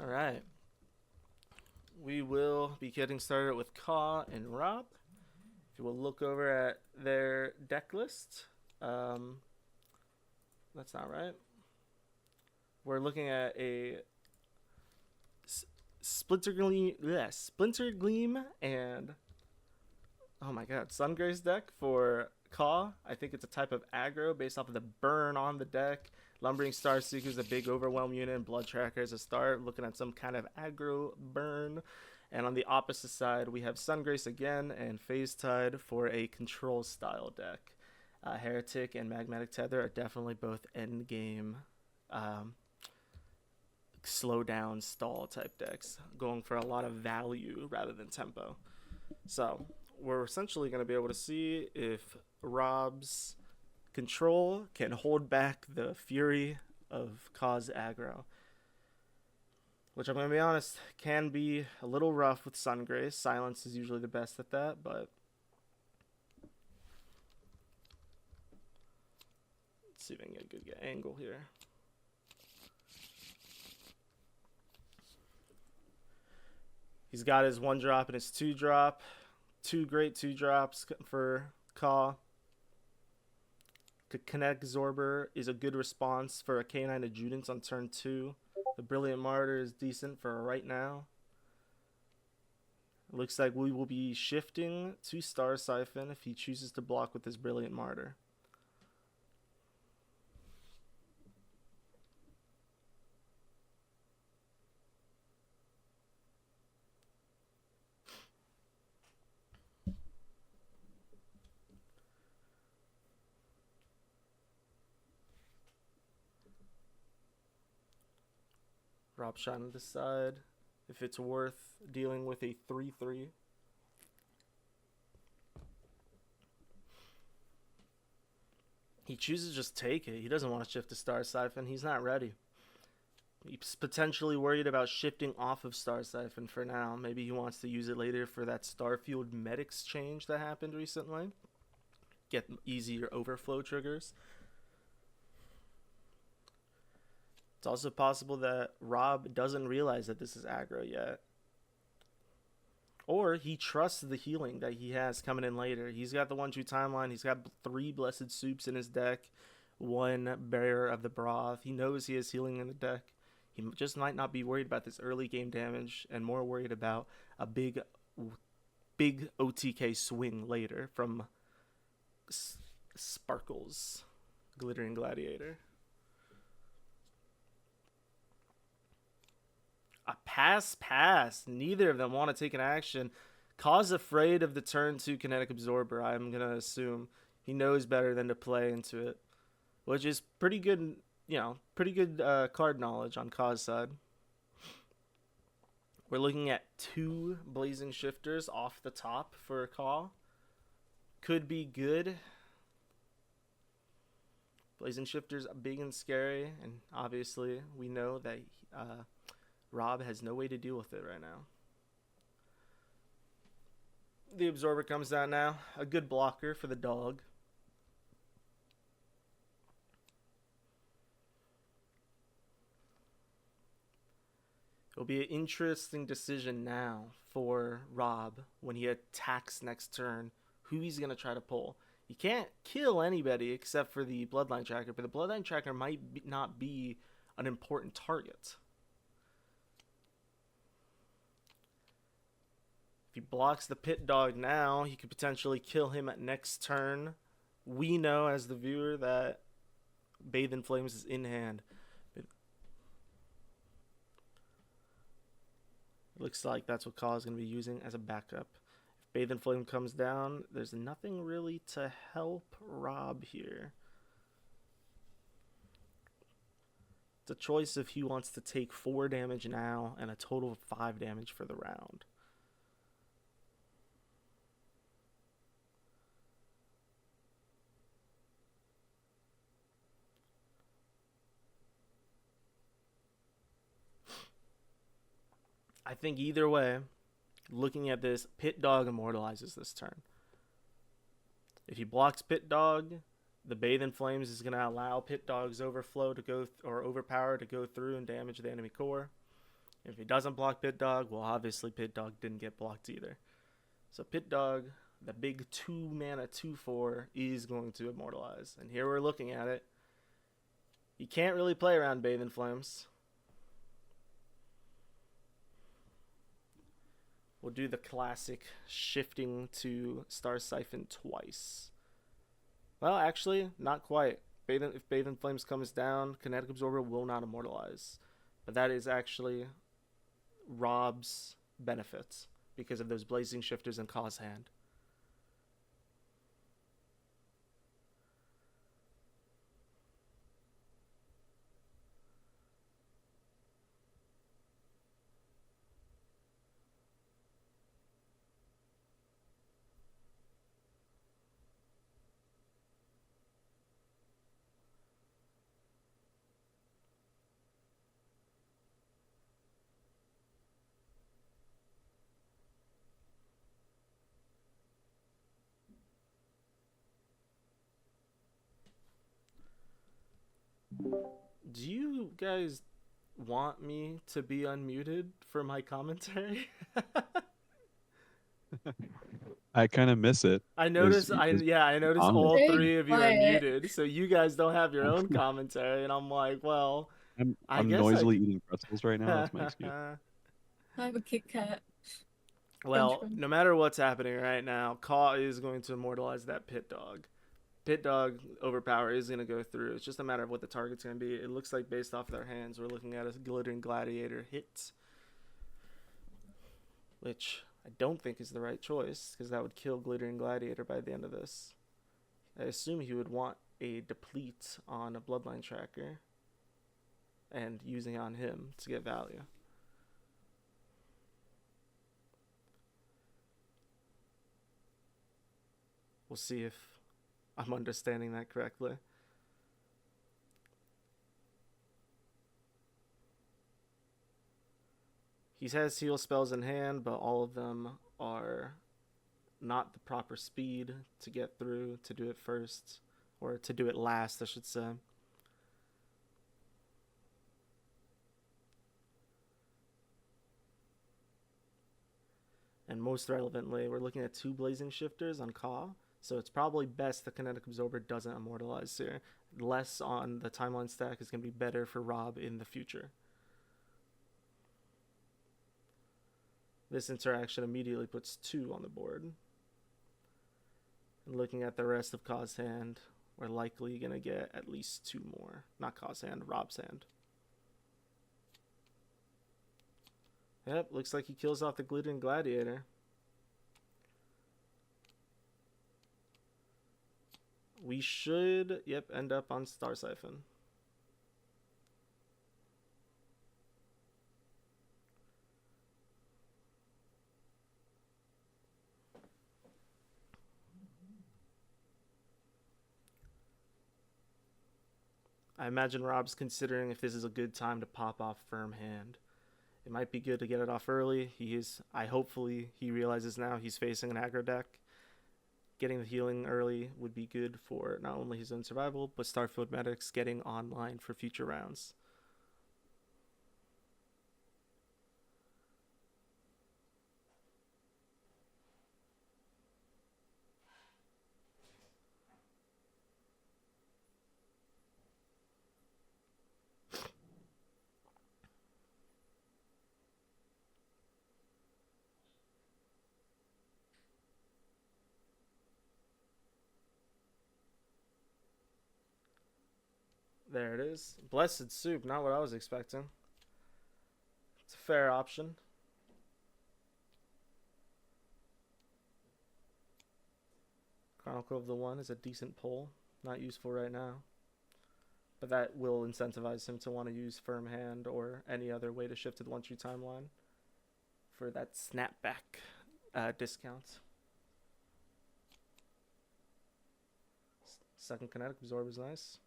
All right. We will be getting started with Ka and Rob. If you will look over at their deck list, um, that's not right. We're looking at a Splinter Gleam, and oh my god, Sungrace deck for Ka. I think it's a type of aggro based off of the burn on the deck. Lumbering Star Seeker is a big overwhelm unit, and Blood Tracker is a start. Looking at some kind of aggro burn. And on the opposite side, we have Sungrace again and Phase Tide for a control style deck. Heretic and Magmatic Tether are definitely both end game slow down stall type decks, going for a lot of value rather than tempo. So we're essentially going to be able to see if Rob's control can hold back the fury of Ka's aggro, which I'm going to be honest can be a little rough with Sungrace. Silence is usually the best at that, but let's see if I can get a good angle here. He's got his 1-drop and his 2-drop. Two great 2-drops for Ka. The Kinetic Absorber is a good response for a Canine Adjudant on turn 2. The Brilliant Martyr is decent for right now. It looks like we will be shifting to Star Siphon if he chooses to block with his Brilliant Martyr. Rob trying to decide if it's worth dealing with a 3-3. He chooses to just take it. He doesn't want to shift to Star Siphon. He's not ready. He's potentially worried about shifting off of Star Siphon for now. Maybe he wants to use it later for that Starfield Medics change that happened recently. Get easier overflow triggers. It's also possible that Rob doesn't realize that this is aggro yet. Or he trusts the healing that he has coming in later. He's got the 1-2 timeline. He's got 3 Blessed Soups in his deck. 1 Bearer of the Broth. He knows he has healing in the deck. He just might not be worried about this early game damage and more worried about a big OTK swing later from Sparkles, Glittering Gladiator. A pass. Neither of them want to take an action. Ka's afraid of the turn 2 Kinetic Absorber, I'm going to assume. He knows better than to play into it, which is pretty good, pretty good card knowledge on Ka's side. We're looking at 2 Blazing Shifters off the top for Ka. Could be good. Blazing Shifters big and scary, and obviously we know that Rob has no way to deal with it right now. The Absorber comes down now. A good blocker for the dog. It'll be an interesting decision now for Rob when he attacks next turn, who he's going to try to pull. He can't kill anybody except for the Bloodline Tracker, but the Bloodline Tracker might not be an important target. If he blocks the Pit Dog now, he could potentially kill him at next turn. We know as the viewer that Bathe in Flames is in hand. It looks like that's what Ka is going to be using as a backup. If Bathe in Flame comes down, there's nothing really to help Rob here. It's a choice if he wants to take 4 damage now and a total of 5 damage for the round. I think either way, looking at this, Pit Dog immortalizes this turn. If he blocks Pit Dog, the Bathe in Flames is going to allow Pit Dog's overflow to go, or overpower to go through and damage the enemy core. If he doesn't block Pit Dog, well, obviously Pit Dog didn't get blocked either. So Pit Dog, the big 2-mana 2/4, is going to immortalize. And here we're looking at it. You can't really play around Bathe in Flames. We'll do the classic shifting to Star Siphon twice. Well, actually, not quite. If Bathe in Flames comes down, Kinetic Absorber will not immortalize. But that is actually Rob's benefit because of those Blazing Shifters and Cause Hand. Do you guys want me to be unmuted for my commentary? I kind of miss it. I noticed. I noticed all three of you are muted, so you guys don't have your own commentary, and I'm like, well, I'm noisily eating pretzels right now. That's my excuse. I have a Kit Kat. Well, no matter what's happening right now, Caw is going to immortalize that Pit Dog. Pit Dog Overpower is going to go through. It's just a matter of what the target's going to be. It looks like based off their hands, we're looking at a Glittering Gladiator hit, which I don't think is the right choice because that would kill Glittering Gladiator by the end of this. I assume he would want a deplete on a Bloodline Tracker and using on him to get value. We'll see if I'm understanding that correctly. He has heal spells in hand, but all of them are not the proper speed to get through, to do it first, or to do it last, I should say. And most relevantly, we're looking at 2 Blazing Shifters on Caw, so it's probably best the Kinetic Absorber doesn't immortalize here. Less on the timeline stack is going to be better for Rob in the future. This interaction immediately puts 2 on the board. And looking at the rest of Caw's hand, we're likely going to get at least 2 more. Not Caw's hand, Rob's hand. Yep, looks like he kills off the Glittering Gladiator. We should, end up on Star Siphon. I imagine Rob's considering if this is a good time to pop off Firm Hand. It might be good to get it off early. Hopefully he realizes now he's facing an aggro deck. Getting the healing early would be good for not only his own survival, but Starfield Medics getting online for future rounds. There it is. Blessed Soup, not what I was expecting. It's a fair option. Chronicle of the One is a decent pull. Not useful right now. But that will incentivize him to want to use Firm Hand or any other way to shift to the 1-2 timeline for that snapback discount. Second Kinetic Absorb is nice.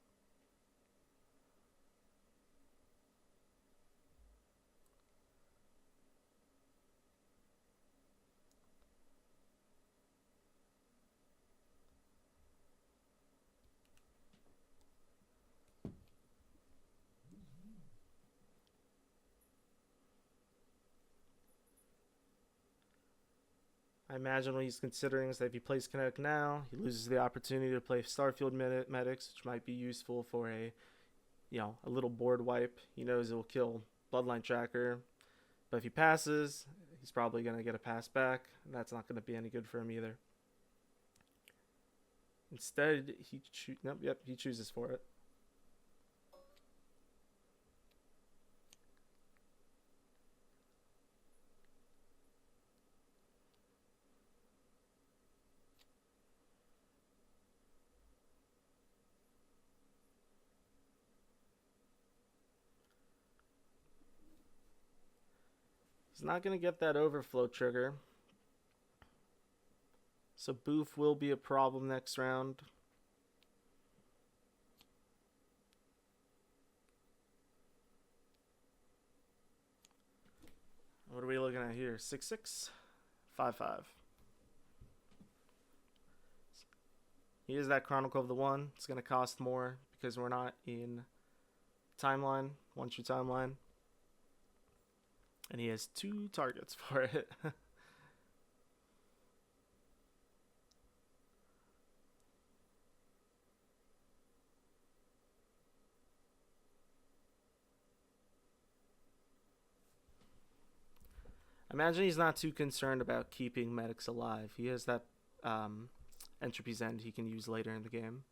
I imagine what he's considering is that if he plays Kinetic now, he loses the opportunity to play Starfield medics, which might be useful for a little board wipe. He knows it will kill Bloodline Tracker, but if he passes, he's probably going to get a pass back, and that's not going to be any good for him either. Instead, he chooses for it. He's not going to get that overflow trigger. So Boof will be a problem next round. What are we looking at here? 6-6? 5-5. Here's that Chronicle of the One. It's going to cost more because we're not in timeline, one-shoot timeline. And he has 2 targets for it. Imagine he's not too concerned about keeping medics alive. He has that Entropy's End he can use later in the game.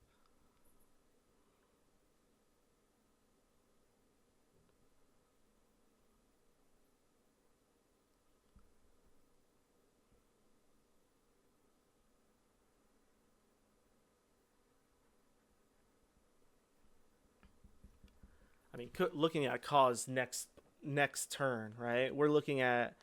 I mean, looking at Kaw's next turn, right? We're looking at,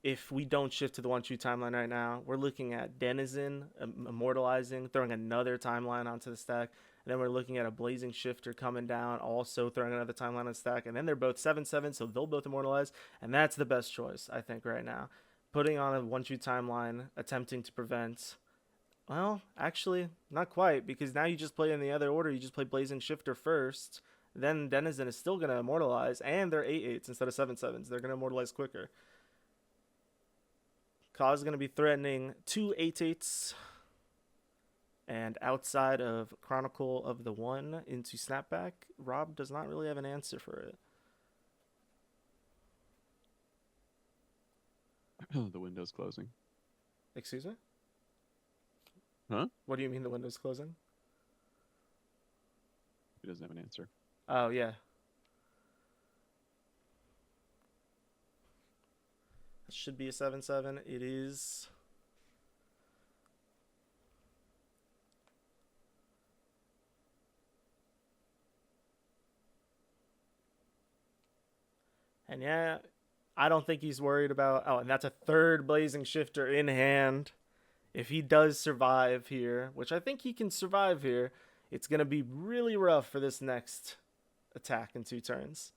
if we don't shift to the 1-2 timeline right now, we're looking at Denizen immortalizing, throwing another timeline onto the stack, and then we're looking at a Blazing Shifter coming down, also throwing another timeline on the stack, and then they're both 7/7, so they'll both immortalize, and that's the best choice, I think, right now. Putting on a 1-2 timeline, attempting to prevent, well, actually, not quite, because now you just play in the other order, you just play Blazing Shifter first, then Denizen is still going to immortalize, and they're 8/8s instead of 7/7s. They're going to immortalize quicker. Kaw's going to be threatening 2 8/8s, and outside of Chronicle of the One into Snapback, Rob does not really have an answer for it. The window's closing. Excuse me? Huh? What do you mean the window's closing? He doesn't have an answer. Oh, yeah. It should be a 7/7. It is. And yeah, I don't think he's worried about... Oh, and that's a 3rd Blazing Shifter in hand. If he does survive here, which I think he can survive here, it's going to be really rough for this next attack in 2 turns.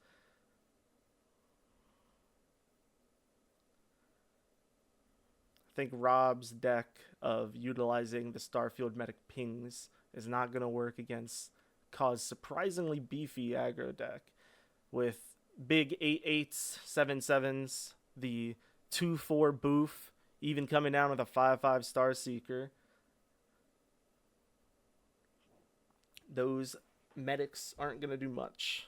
I think Rob's deck of utilizing the Starfield medic pings is not going to work against Kaw's surprisingly beefy aggro deck with big 8/8s, 7/7s, the 2/4 boof, even coming down with a 5/5 Star Seeker. Those medics aren't going to do much.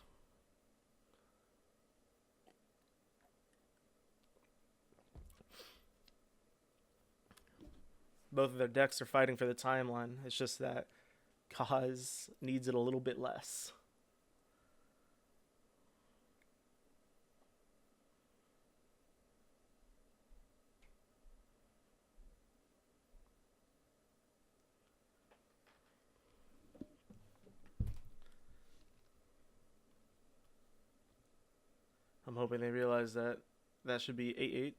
Both of their decks are fighting for the timeline. It's just that Kaz needs it a little bit less. I'm hoping they realize that that should be 8/8.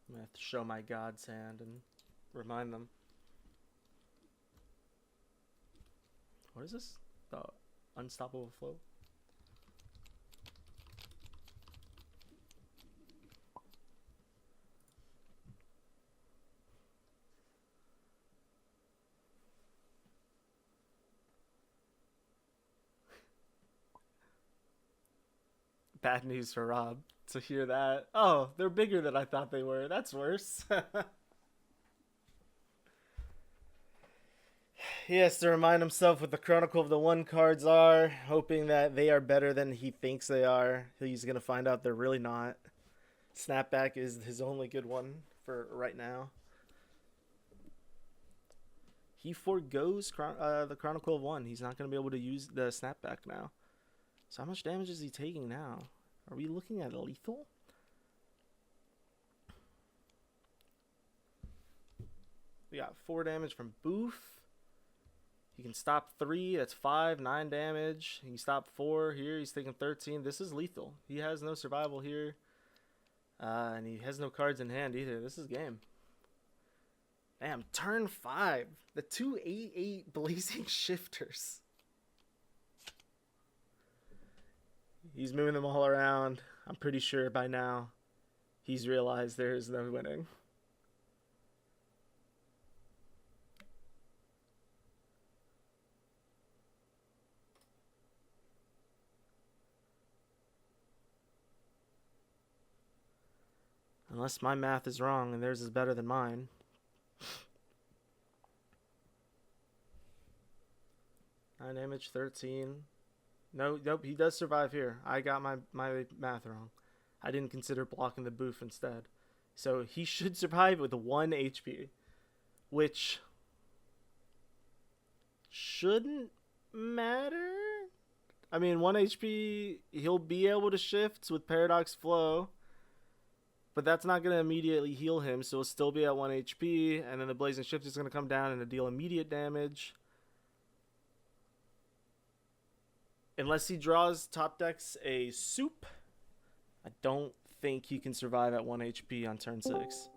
I'm going to have to show my God's hand and remind them. What is this? The Unstoppable Flow? Bad news for Rob to hear that. Oh, they're bigger than I thought they were. That's worse. He has to remind himself what the Chronicle of the One cards are, hoping that they are better than he thinks they are. He's going to find out they're really not. Snapback is his only good one for right now. He forgoes the Chronicle of One. He's not going to be able to use the Snapback now. So how much damage is he taking now? Are we looking at lethal? We got 4 damage from Boof. He can stop 3. That's 5, 9 damage. He can stop 4 here. He's taking 13. This is lethal. He has no survival here. And he has no cards in hand either. This is game. Damn, turn 5. The 2/8/8 Blazing Shifters. He's moving them all around. I'm pretty sure by now he's realized there is no winning. Unless my math is wrong and theirs is better than mine. Nine damage, 13. Nope, he does survive here. I got my math wrong. I didn't consider blocking the Boof instead. So he should survive with 1 HP. Which shouldn't matter. I mean, 1 HP, he'll be able to shift with Paradox Flow. But that's not going to immediately heal him, so he'll still be at 1 HP, and then the Blazing Shift is going to come down and deal immediate damage. Unless he draws top decks a soup, I don't think he can survive at 1 HP on turn 6.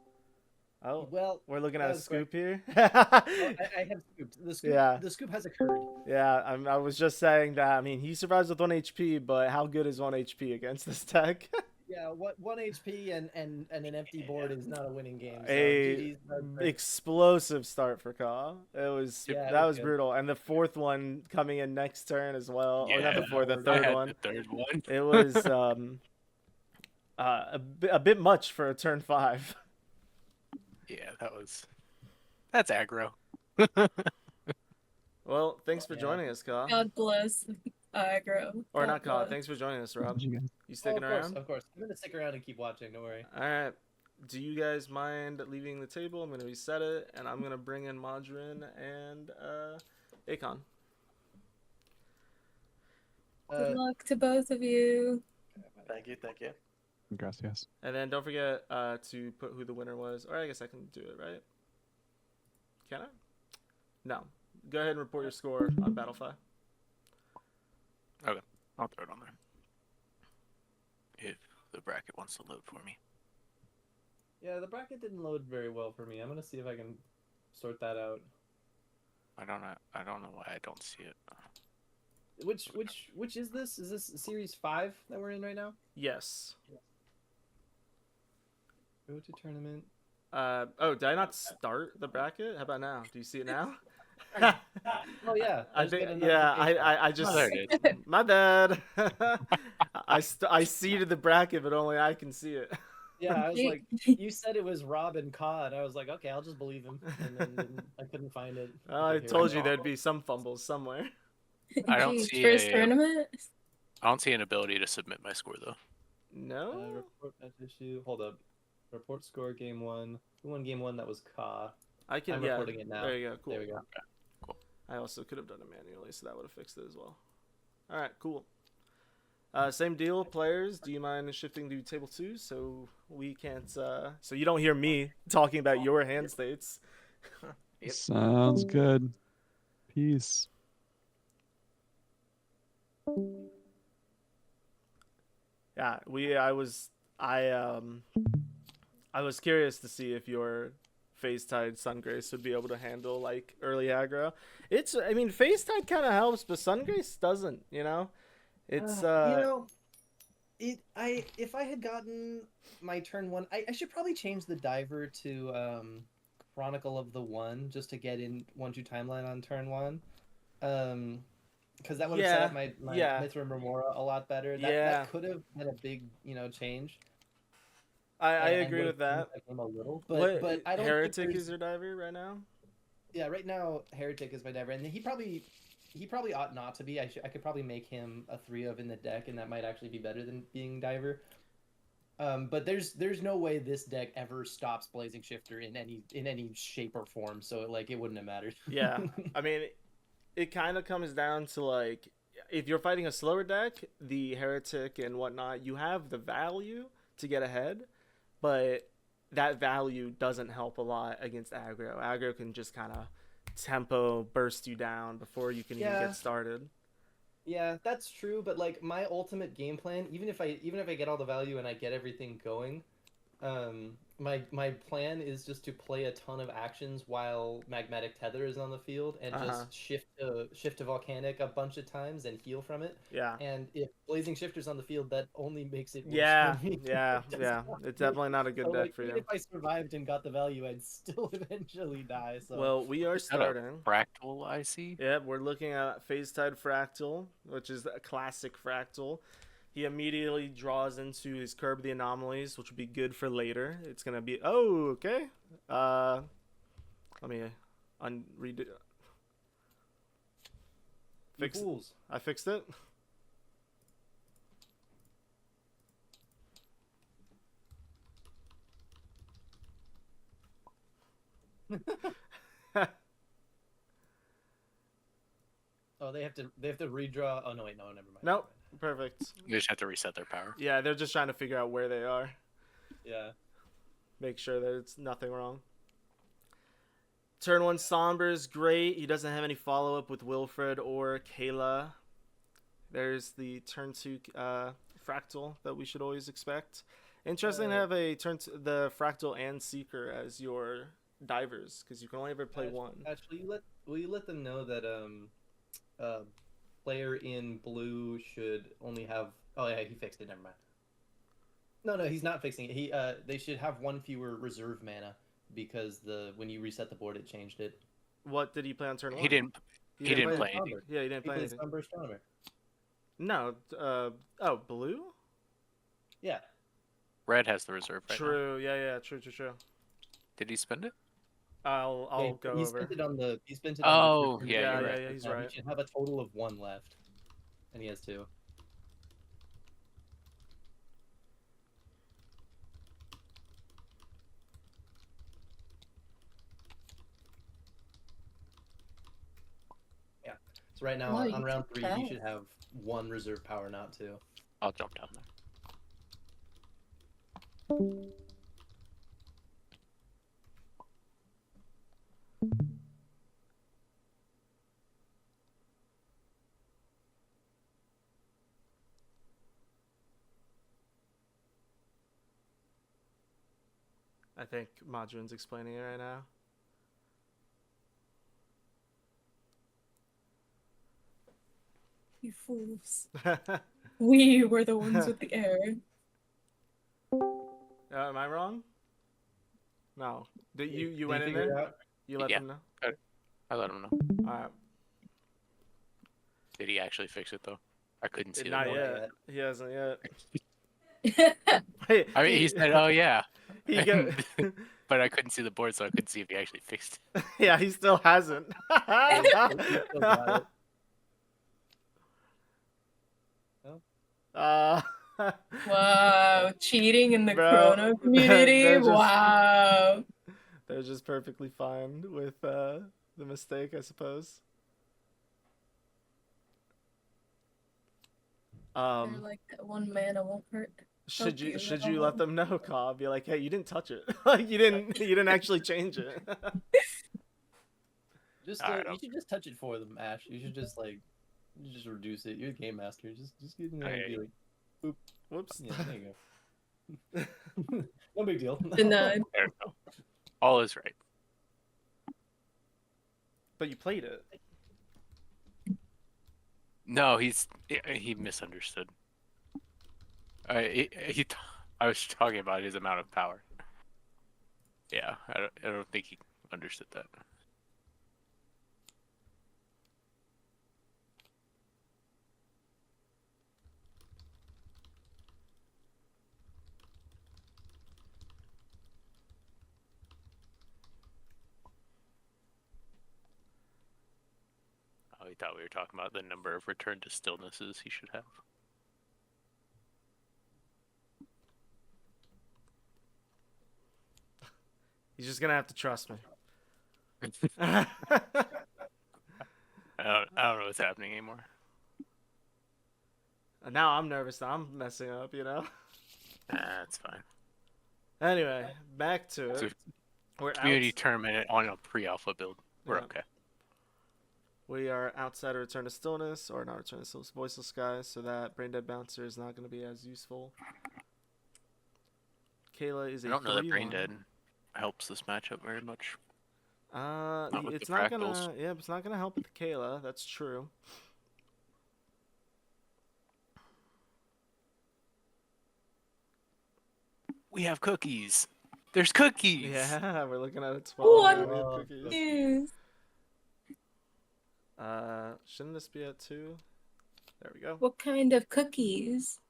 Oh, well, we're looking at a scoop here. I have scoops. The scoop has occurred. Yeah, I was just saying that. I mean, he survives with 1 HP, but how good is 1 HP against this deck? Yeah, 1 HP and an empty board is not a winning game. So Explosive start for Ka. That was good. brutal, and the 4th one coming in next turn as well. Yeah, or not the 4th, the 3rd one. The 3rd one. It was a bit much for a turn 5. Yeah, that's aggro. Well, thanks for joining us, Ka. God bless aggro. Or God not Ka. bless. Thanks for joining us, Rob. You guys. You sticking around? Of course. I'm gonna stick around and keep watching. Don't worry. All right. Do you guys mind leaving the table? I'm gonna reset it, and I'm gonna bring in Modrin and Akon. Good luck to both of you. Thank you. Gracias. And then don't forget to put who the winner was. Or I guess I can do it, right? Can I? No. Go ahead and report your score on Battlefy. Okay, I'll throw it on there. If the bracket wants to load for me. Yeah, the bracket didn't load very well for me. I'm gonna see if I can sort that out. I don't know why I don't see it. Which is this? Is this Series 5 that we're in right now? Yes. Go to tournament. Oh, did I not start the bracket? How about now? Do you see it now? Oh yeah. I think I just Oh, there it is. my bad. I seeded the bracket, but only I can see it. Yeah, I was like, you said it was Rob and Ka, and I was like, okay, I'll just believe him. And then I couldn't find it. I told you there'd be some fumbles somewhere. I don't Jeez, see first a- tournament. I don't see an ability to submit my score though. No. Report match issue. Hold up. Report score game 1. Who won game 1? That was Ka. I can. I'm Yeah. reporting it now. There you go. Cool. There we go. I also could have done it manually, so that would have fixed it as well. All right. Cool. Same deal, players. Do you mind shifting to table 2 so we can't? So you don't hear me talking about your hand states. Yep. Sounds good. Peace. Yeah, I was curious to see if your Phase-Tide Sungrace would be able to handle like early aggro. I mean, Phase-Tide kind of helps, but Sungrace doesn't. You know, it's if I had gotten my turn 1, I should probably change the diver to Chronicle of the One just to get in 1/2 timeline on turn 1. because that would have set up my yeah. Mithra Remora a lot better. That Yeah. that could have been a big change. I And agree would with have that. changed that game a little, What but I don't think Heretic there's, is your diver right now? yeah, right now Heretic is my diver, and he probably ought not to be. I could probably make him a 3-of in the deck, and that might actually be better than being diver. But there's no way this deck ever stops Blazing Shifter in any shape or form. So like it wouldn't have mattered. Yeah, I mean, it kind of comes down to like if you're fighting a slower deck, the Heretic and whatnot, you have the value to get ahead, but that value doesn't help a lot against aggro. Aggro can just kind of tempo burst you down before you can even Yeah. get started. Yeah, that's true. But like my ultimate game plan, even if I get all the value and I get everything going, my plan is just to play a ton of actions while Magmatic Tether is on the field and just shift to Volcanic a bunch of times and heal from it. Yeah. And if Blazing Shifter's on the field, that only makes it worse Yeah, for me. yeah, It does yeah. not It's make- definitely not a good So, deck like, for even you. if I survived and got the value, I'd still eventually die. So Well, we are Is that a starting. fractal I see? Yeah, we're looking at Phase Tide Fractal, which is a classic Fractal. He immediately draws into his Curb the Anomalies, which would be good for later. It's gonna be okay. Let me redo. you Fix. fools. I fixed it. Oh, they have to redraw. Oh no, wait, no, never mind. Nope. Perfect. They just have to reset their power. Yeah, they're just trying to figure out where they are. Yeah. Make sure there's nothing wrong. Turn 1 Somber is great. He doesn't have any follow-up with Wilfred or Kayla. There's the turn 2 Fractal that we should always expect. Interesting to have a the Fractal and Seeker as your divers, because you can only ever play one. Actually, will you let them know that player in blue should only have. Oh yeah, he fixed it. Never mind. No, he's not fixing it. They should have one fewer reserve mana because when you reset the board, it changed it. What did he play on turn 1? He didn't play anything. Somber. Yeah, he didn't He play played anything. Sunburst Astronomer. No. Blue? Yeah. Red has the reserve right now. True. Yeah. True. Did he spend it? I'll go he over. spent it on the. He spent it. Oh, on the yeah, you're right. Yeah, he's right. He should have a total of 1 left, and he has 2. Yeah. So right now Wow, on you round took 3, he that. should have 1 reserve power, not 2. I'll jump down there. I think Madrun's explaining it right now. You fools. We were the ones with the error. Am I wrong? No. Did you Did went in figure it there? out? You let Yeah. them know? I let him know. Alright. Did he actually fix it though? I couldn't see the Not board. yet. yet. He hasn't yet. I mean, he said, "Oh yeah," he go- but I couldn't see the board, so I couldn't see if he actually fixed it. yeah, he still hasn't. Still got it. uh, Wow, cheating in the Bro, Chrono community. they're just- Wow. they're just perfectly fine with the mistake, I suppose. They're like that 1 mana won't hurt. Should you Okay, should well, you let them know, Cobb? Be like, hey, you didn't touch it. Like you didn't actually change it. Just I you don't- should just touch it for them, Ash. You should just just reduce it. You're the game master. Just get in there and Okay. be like, Whoops. yeah, there you go. No big deal. Denied. There we go. All is right. But you played it. No, he misunderstood. I was talking about his amount of power. Yeah, I don't think he understood that. thought we were talking about the number of return to stillnesses he should have. He's just gonna have to trust me. I don't know what's happening anymore. Now I'm nervous. I'm messing up, you know. That's fine. Anyway, back to So it. We're community out- tournament on a pre-alpha build. We're Yeah. okay. We are outside of Return to Stillness, or not Return to Stillness, Voiceless Skies, so that Brain Dead Bouncer is not going to be as useful. Kayla is a I don't know that Brain 3/1. Dead helps this matchup very much. with It's the not fractals. gonna. Yeah, it's not gonna help with the Kayla. That's true. We have cookies. There's cookies. Yeah, we're looking at a 12. What? Yeah, we have Oh, cookies. Yes. Shouldn't this be at 2? There we go. What kind of cookies?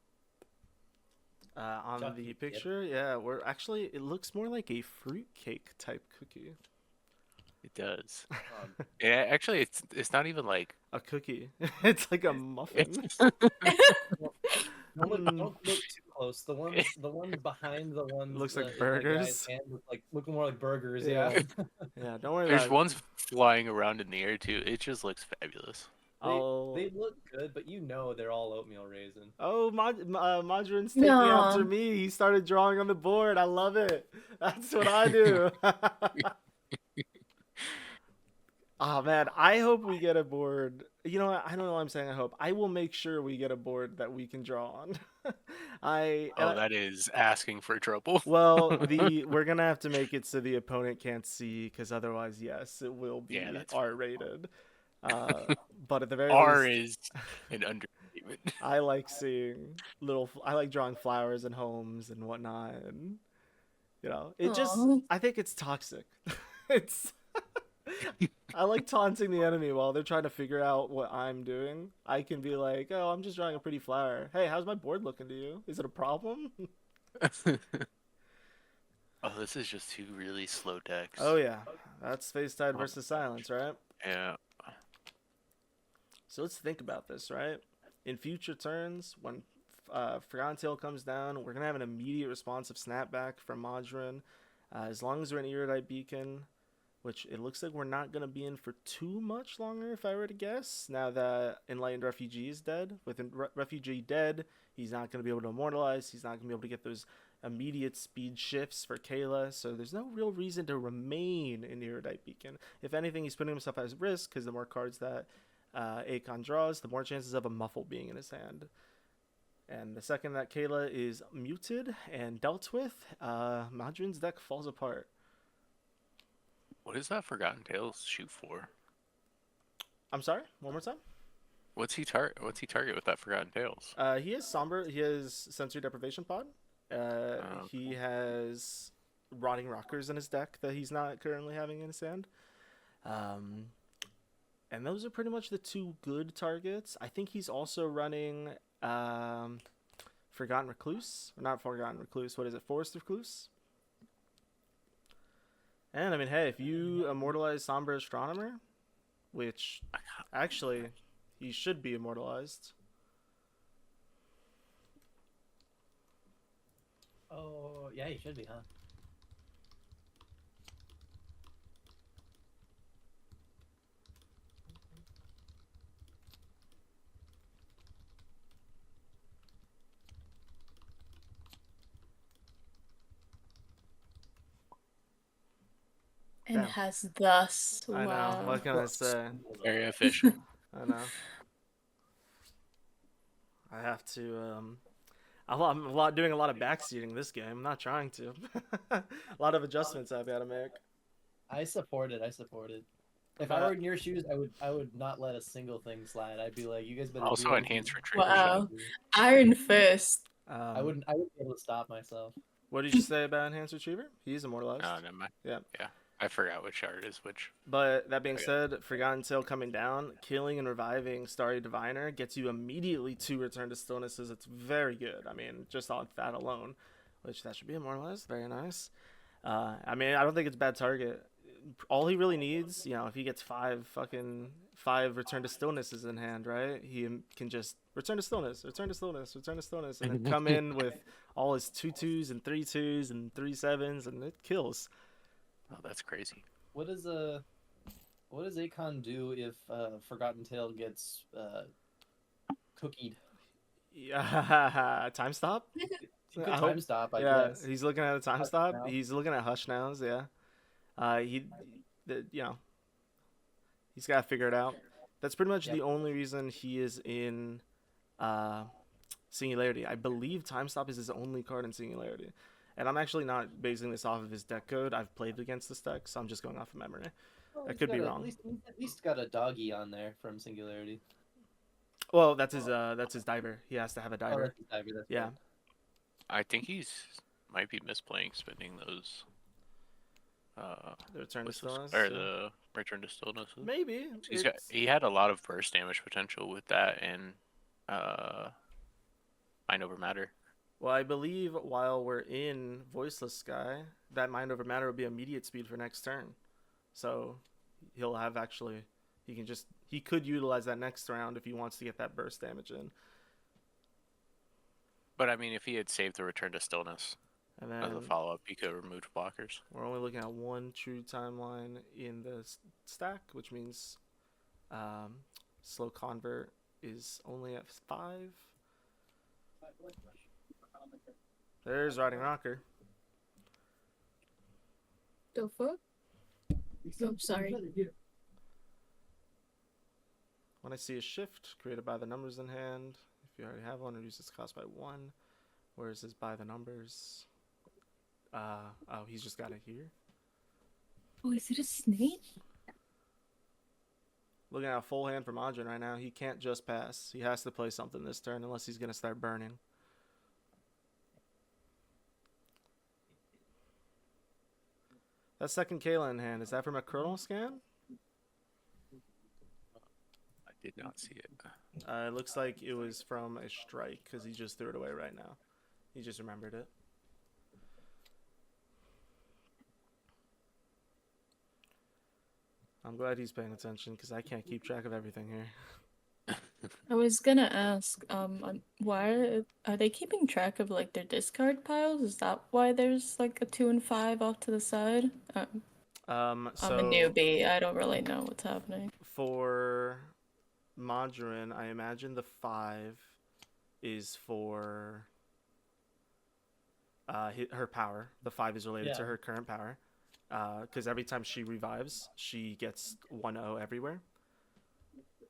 On Chocolate the chip. picture, yeah, we're actually. It looks more like a fruitcake type cookie. It does. Yeah, actually, it's not even like. A cookie. It's like a muffin. Don't look too close. The ones behind the ones Looks like in that guy's burgers. hand look more like burgers. Yeah. Yeah. Yeah, don't worry There's about it. ones flying around in the air too. It just looks fabulous. They look good, but you know they're all oatmeal raisin. Oh, Modrin's taking No. after me. He started drawing on the board. I love it. That's what I do. Oh man, I hope we get a board. You know what? I don't know why I'm saying I hope. I will make sure we get a board that we can draw on. That is asking for trouble. Well, we're gonna have to make it so the opponent can't see, because otherwise, yes, it will be Yeah, that's R-rated. But at the very R least, is an understatement. I like seeing I like drawing flowers and homes and whatnot, and you know, Aw. I think it's toxic. It's. I like taunting the enemy while they're trying to figure out what I'm doing. I can be like, "Oh, I'm just drawing a pretty flower. Hey, how's my board looking to you? Is it a problem?" Oh, this is just two really slow decks. Oh yeah, that's Face Tide versus Silence, right? Yeah. So let's think about this, right? In future turns, when Forgotten Tale comes down, we're gonna have an immediate responsive snapback from Modron. As long as we're in Erudite Beacon, which it looks like we're not going to be in for too much longer, if I were to guess, now that Enlightened Refugee is dead. With Refugee dead, he's not going to be able to immortalize. He's not going to be able to get those immediate speed shifts for Kayla, so there's no real reason to remain in Erudite Beacon. If anything, he's putting himself at risk, because the more cards that Akon draws, the more chances of a Muffle being in his hand. And the second that Kayla is muted and dealt with, Modron's deck falls apart. What is that Forgotten Tales shoot for? I'm sorry, one more time? What's he target with that Forgotten Tales? He has Somber. He has Sensory Deprivation Pod. He has Rotting Rockers in his deck that he's not currently having in his hand. And those are pretty much the two good targets. I think he's also running Forgotten Recluse. Or not Forgotten Recluse. What is it? Forest Recluse? And I mean, hey, if you immortalize Somber Astronomer, which actually he should be immortalized. Oh yeah, you should be, huh? And Damn. has thus. I know. Wow. What can I say? Very official. I know. I have to. I'm doing a lot of backseating this game. I'm not trying to. A lot of adjustments I've got to make. I support it. If I were in your shoes, I would not let a single thing slide. I'd be like, you guys better. do Also, everything enhanced you retrieval. Wow. Iron Fist. I wouldn't be able to stop myself. What did you say about Enhanced Retriever? He's immortalized. Oh, never mind. Yeah. Yeah. I forgot which chart is which. But that being Okay. said, Forgotten Tale coming down, killing and reviving Starry Diviner gets you immediately 2 Return to Stillnesses. It's very good. I mean, just on that alone, which that should be immortalized. Very nice. I mean, I don't think it's a bad target. all he really needs, if he gets five Return to Stillnesses in hand, right? He can just Return to Stillness, Return to Stillness, Return to Stillness, and then come in with all his 2/2s and 3/2s and 3/7s, and it kills. Oh, that's crazy. What does Akon do if Forgotten Tale gets cookied? Yeah, time stop. He could I hope- time stop, I yeah, guess. he's looking at a time Hush stop. now. He's looking at Hush Nows. Yeah, he's got to figure it out. That's pretty much Yep. the only reason he is in Singularity. I believe time stop is his only card in Singularity, and I'm actually not basing this off of his deck code. I've played against this deck, so I'm just going off of memory. Well, I he's could be got wrong. At least got a doggy on there from Singularity. Well, that's his diver. He has to have a Oh, diver. that's his diver, that's Yeah. right. I think might be misplaying spending those. The Return to what's those- Stillness. or yeah. the Return to Stillness. Maybe He had a lot of burst damage potential with that and Mind Over Matter. Well, I believe while we're in Voiceless Sky, that Mind Over Matter will be immediate speed for next turn. So he'll have he could utilize that next round if he wants to get that burst damage in. But I mean, if he had saved the Return to Stillness And as a then follow-up, he could have removed blockers. we're only looking at one true timeline in the stack, which means Slow Convert is only at 5. There's Riding Rocker. The fuck? Oh, sorry. When I see a shift created by the numbers in hand, if you already have one, reduce its cost by 1. Whereas this by the numbers, oh, he's just got it here. Oh, is it a snake? Looking at a full hand from Adrian right now, he can't just pass. He has to play something this turn unless he's going to start burning. That second Kayla in hand, is that from a Chrono scan? I did not see it. It looks like it was from a strike because he just threw it away right now. He just remembered it. I'm glad he's paying attention because I can't keep track of everything here. I was gonna ask, why are they keeping track of like their discard piles? Is that why there's like a 2 and 5 off to the side? So I'm a newbie. I don't really know what's happening. for Modrin, I imagine the 5 is for her power. The 5 is related to Yeah. her current power. Because every time she revives, she gets 1/0 everywhere.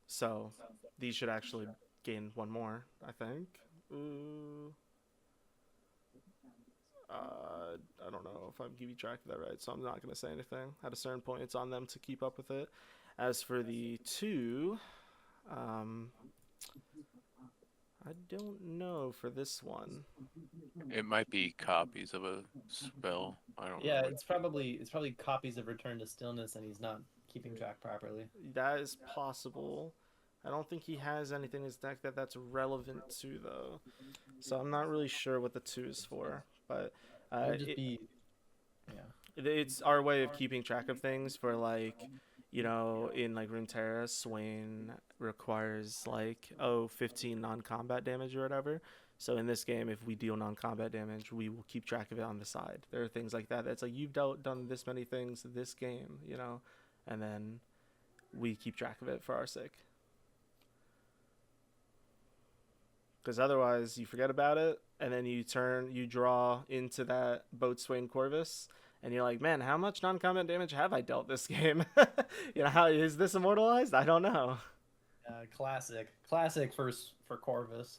So these should actually gain 1 more, I think. Ooh. I don't know if I'm keeping track of that right, so I'm not going to say anything. At a certain point, it's on them to keep up with it. As for the 2, I don't know for this one. It might be copies of a spell. I don't Yeah, know. it's probably copies of Return to Stillness, and he's not keeping track properly. That is possible. I don't think he has anything in his deck that's relevant to, though. So I'm not really sure what the 2 is for. But It would just be, it's our way of keeping track of things for, like, in like Runeterra, Swain requires like 15 non-combat damage or whatever. So in this game, if we deal non-combat damage, we will keep track of it on the side. There are things like that. That's like, you've done this many things this game, and then we keep track of it for our sake. Because otherwise, you forget about it, and then you draw into that Boatswain Corvus, and you're like, man, how much non-combat damage have I dealt this game? How is this immortalized? I don't know. classic for Corvus.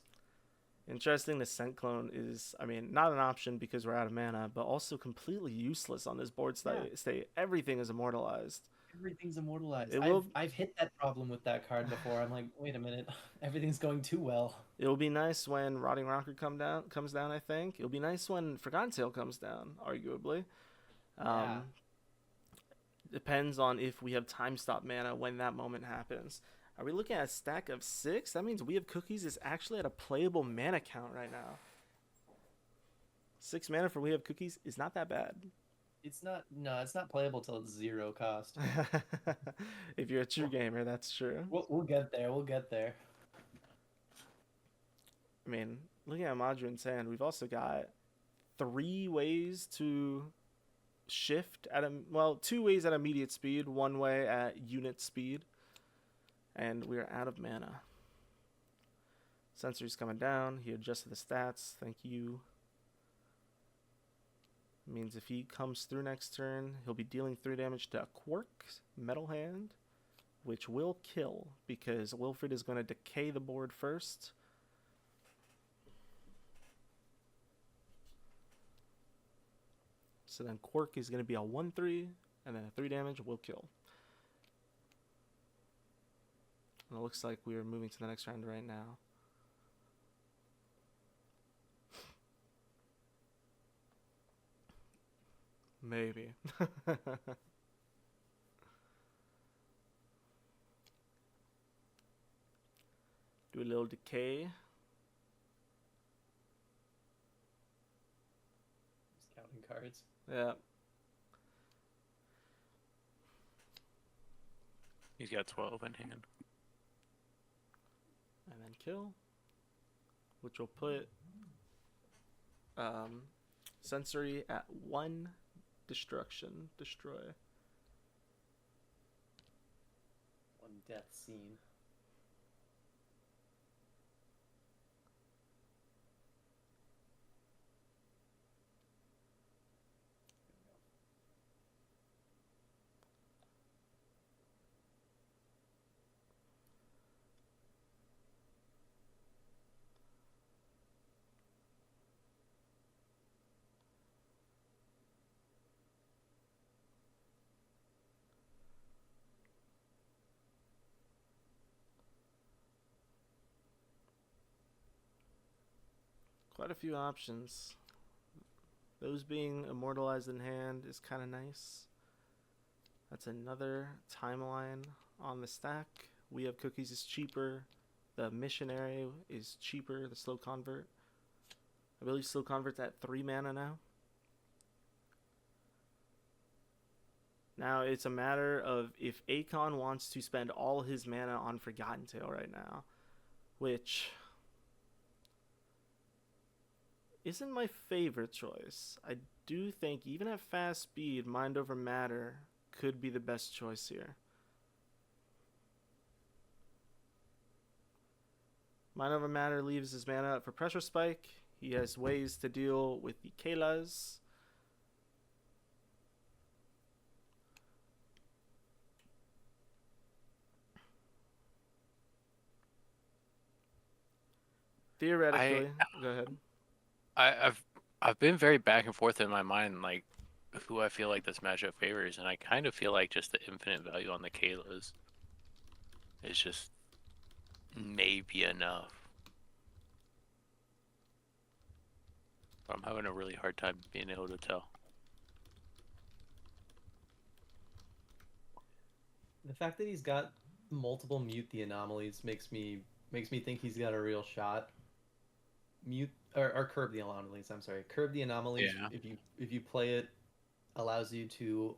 Interesting, the Scent Clone is, not an option because we're out of mana, but also completely useless on this board state. Everything is immortalized. Everything's immortalized. It will- I've hit that problem with that card before. I'm like, wait a minute, everything's going too well. It'll be nice when Rotting Rocker comes down, I think. It'll be nice when Forgotten Tale comes down, arguably. Yeah. Depends on if we have time stop mana when that moment happens. Are we looking at a stack of 6? That means We Have Cookies is actually at a playable mana count right now. 6 mana for We Have Cookies is not that bad. It's not. No, it's not playable till it's 0 cost. If you're a true gamer, that's true. We'll get there. We'll get there. I mean, looking at Madron's hand, we've also got 3 ways to shift at a 2 ways at immediate speed, 1 way at unit speed, and we're out of mana. Sensory's coming down. He adjusted the stats. Thank you. Means if he comes through next turn, he'll be dealing 3 damage to a Quark Metal Hand, which will kill because Wilfred is going to decay the board first. So then Quark is going to be a 1/3, and then a 3 damage will kill. And it looks like we are moving to the next round right now. Maybe. Do a little decay. Just counting cards. Yeah. He's got 12 in hand. And then kill. Which will put Sensory at 1 destruction. Destroy. 1 death scene. Quite a few options. Those being immortalized in hand is kind of nice. That's another timeline on the stack. We have Cookies is cheaper. The Missionary is cheaper. The Slow Convert. I believe Slow Convert's at 3 mana now. Now it's a matter of if Akon wants to spend all his mana on Forgotten Tale right now, which isn't my favorite choice. I do think even at fast speed, Mind Over Matter could be the best choice here. Mind Over Matter leaves his mana up for Pressure Spike. He has ways to deal with the Kaylas. Theoretically, go ahead. I've been very back and forth in my mind, like who I feel like this matchup favors, and I kind of feel like just the infinite value on the Kaylas is just maybe enough. But I'm having a really hard time being able to tell. The fact that he's got multiple Mute the Anomalies makes me think he's got a real shot. Mute or Curb the Anomalies. I'm sorry, Curb the Anomalies. Yeah. If you play it, allows you to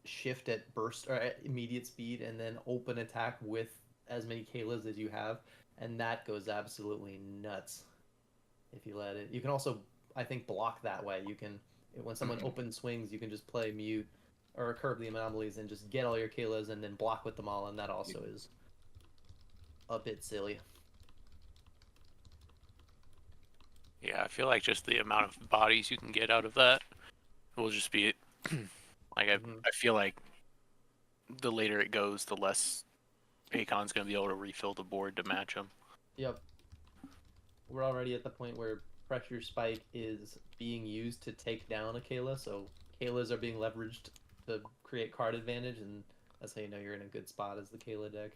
shift at burst or at immediate speed and then open attack with as many Kaylas as you have, and that goes absolutely nuts if you let it. You can also, I think, block that way. You can, when someone open swings, you can just play Mute or Curb the Anomalies and just get all your Kaylas and then block with them all, and that also is a bit silly. Yeah, I feel like just the amount of bodies you can get out of that will just be like I feel like the later it goes, the less Akon's gonna be able to refill the board to match him. Yep. We're already at the point where Pressure Spike is being used to take down a Kayla, so Kaylas are being leveraged to create card advantage, and that's how you know you're in a good spot as the Kayla deck.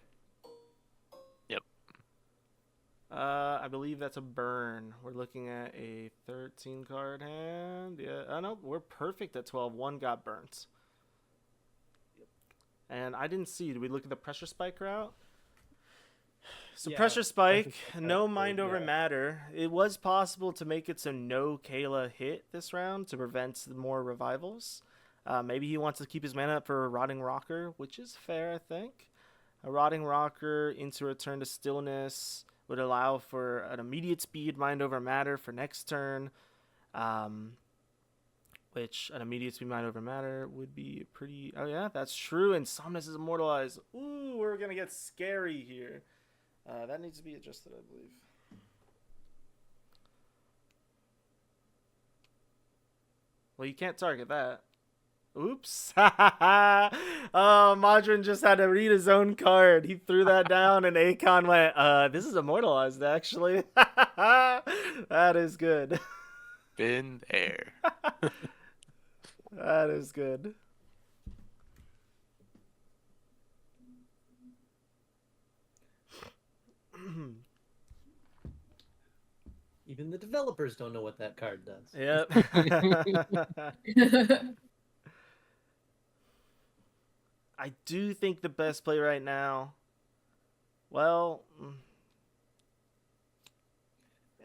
I believe that's a burn. We're looking at a 13 card hand. Yeah, I know we're perfect at 12. One got burnt. And I didn't see. Did we look at the Pressure Spike route? So Yeah, Pressure Spike, Pressure Spike, no Mind Over yeah. Matter. It was possible to make it so no Kayla hit this round to prevent more revivals. Maybe he wants to keep his mana up for a Rotting Rocker, which is fair, I think. A Rotting Rocker into Return to Stillness would allow for an immediate speed Mind Over Matter for next turn. Which an immediate speed Mind Over Matter would be pretty... Oh yeah, that's true, and Somnus is immortalized. Ooh, we're going to get scary here. That needs to be adjusted, I believe. Well, you can't target that. Oops. Oh, Modron just had to read his own card. He threw that down, and Akon went, this is immortalized, actually. That is good. Been there. That is good. Even the developers don't know what that card does. Yep. I do think the best play right now. Well,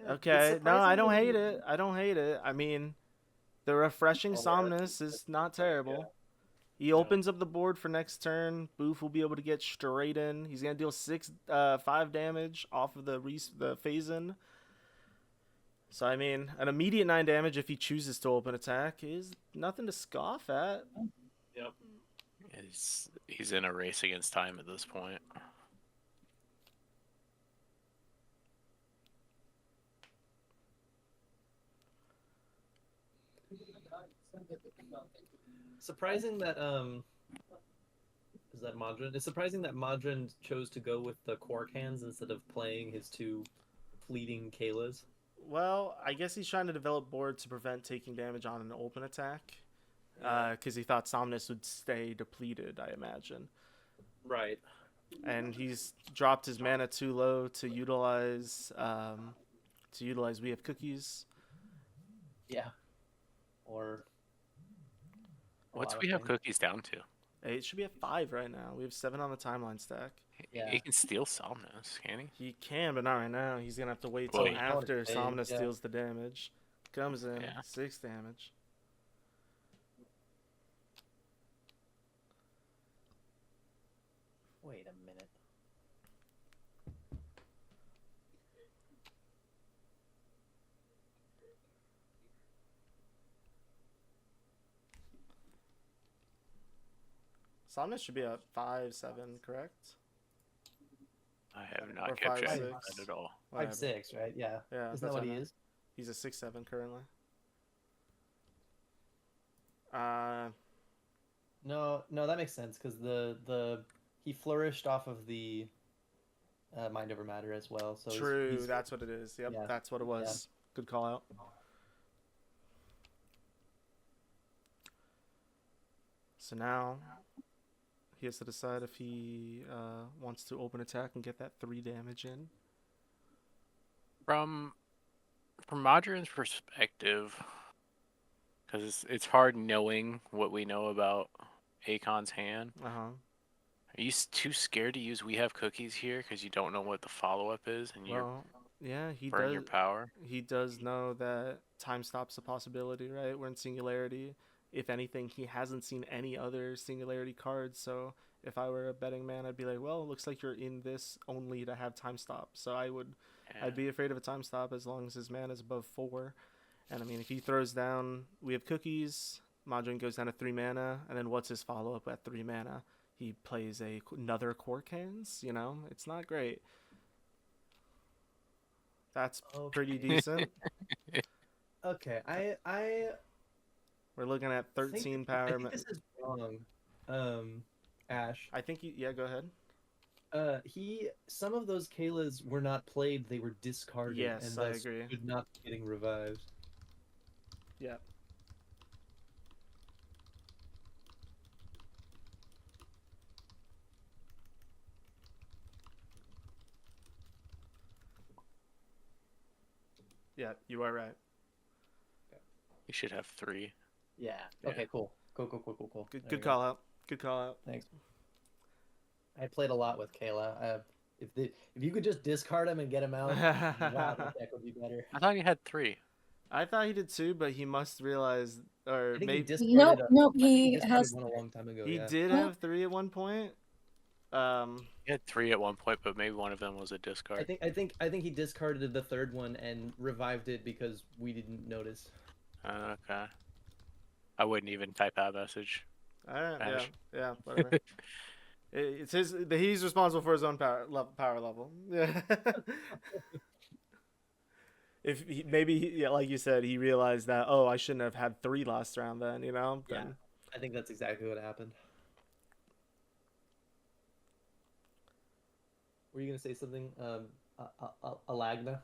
okay. No, I don't hate it. I don't hate it. I mean, the refreshing Somnus is not terrible. He opens up the board for next turn. Boof will be able to get straight in. He's gonna deal 5 damage off of the phase in. So I mean, an immediate 9 damage if he chooses to open attack is nothing to scoff at. Yep. He's in a race against time at this point. Surprising that is that Modron? It's surprising that Modron chose to go with the Quark hands instead of playing his 2 fleeting Kaylas. Well, I guess he's trying to develop board to prevent taking damage on an open attack. Because he thought Somnus would stay depleted, I imagine. Right. And he's dropped his mana too low to utilize We Have Cookies. Yeah. Or What's We Have Cookies down to? It should be at 5 right now. We have 7 on the timeline stack. Yeah. He can steal Somnus, can he? He can, but not right now. He's gonna have to wait till Wait. after Wait, Somnus yeah. deals the damage. Comes in, Yeah. 6 damage. wait a minute. Somnus should be at 5-7, correct? I have Or not kept track of 5-6. that at all. Whatever. 5-6, right? Yeah. Yeah, Isn't that's that what I he meant. is? He's a 6-7 currently. No, that makes sense because he flourished off of the Mind Over Matter as well. So True, he's that's what it is. Yep, yeah. that's what it was. Good call out. So now he has to decide if he wants to open attack and get that 3 damage in. From Modron's perspective, because it's hard knowing what we know about Akon's hand. Uh huh. Are you too scared to use We Have Cookies here because you don't know what the follow-up is and you're Well, yeah, he burning does. your power? He does know that time stop's a possibility, right? We're in Singularity. If anything, he hasn't seen any other Singularity cards. So if I were a betting man, I'd be like, well, it looks like you're in this only to have time stop. So I'd be afraid of a time stop as long as his mana is above 4. And I mean, if he throws down We Have Cookies, Modron goes down to 3 mana, and then what's his follow-up at 3 mana? He plays another Quark Hands, you know? It's not great. That's pretty Okay. decent. Okay. We're looking at 13 I power. think this is wrong. Ash. I think yeah, go ahead. Some of those Kaylas were not played; they were discarded, Yes, and I thus agree. should not be getting revived. Yeah. Yeah, you are right. You should have 3. Yeah. Yeah. Okay. Cool. Cool. Good There good you go. call out. Good call out. Thanks. I played a lot with Kayla. If you could just discard him and get him out, that deck would be better. I thought you had 3. I thought he did too, but he must realize or I think he maybe discarded. No, I think he discarded has. one a long time ago. he Yeah. did Well- have 3 at one point. He had 3 at one point, but maybe one of them was a I discard. think he discarded the third one and revived it because we didn't notice. Okay. I wouldn't even type that message. Yeah, Ash. yeah, whatever. It's his. He's responsible for his own power level. Yeah. If he, maybe, yeah, like you said, he realized that, oh, I shouldn't have had 3 last round. Then Yeah. Then I think that's exactly what happened. Were you gonna say something, Alagna?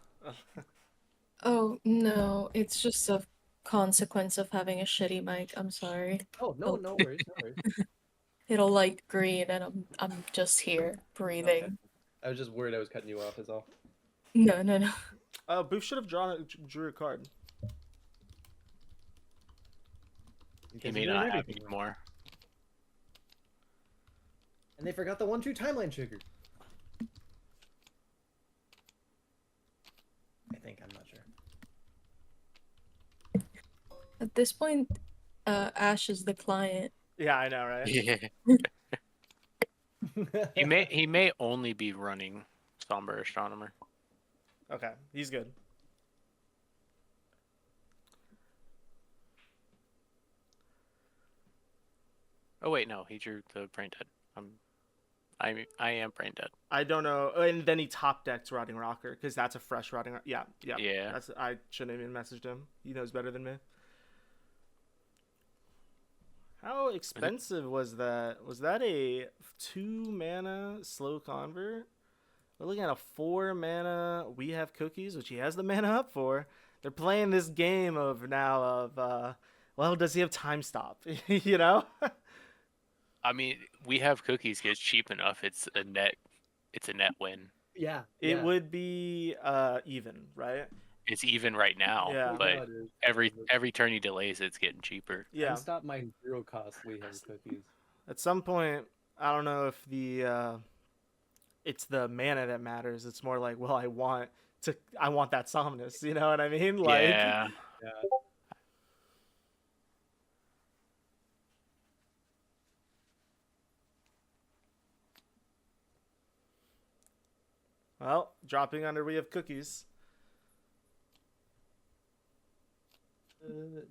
Oh no, it's just a consequence of having a shitty mic. I'm sorry. Oh no, Oh. no worries, no worries. It'll light green, and I'm just here breathing. Okay. I was just worried I was cutting you off. Is all. No. Booth should have drew a card. He Because may you're not doing have everything. anymore. And they forgot the 1-2 timeline trigger. I think, I'm not sure. At this point, Ash is the client. Yeah, I know, right? Yeah. He may only be running Somber Astronomer. Okay, he's good. Oh wait, no, he drew the Brain Dead. I am Brain Dead. I don't know. And then he top decks Rotting Rocker because that's a fresh Rotting. Yeah. Yeah. That's. I shouldn't have even messaged him. He knows better than me. How expensive was that? Was that a 2 mana slow convert? We're looking at a 4 mana We Have Cookies, which he has the mana up for. They're playing this game of well, does he have time stop? You know? I mean, We Have Cookies gets cheap enough. It's a net win. Yeah. It would be even, right? It's even right now, Yeah. but every turn he delays, it's getting cheaper. Yeah. And stop my 0 cost We Have Cookies. At some point, I don't know if it's the mana that matters. It's more like, well, I want that Somnus. You know what I mean? Like, Yeah. Yeah. well, dropping under We Have Cookies.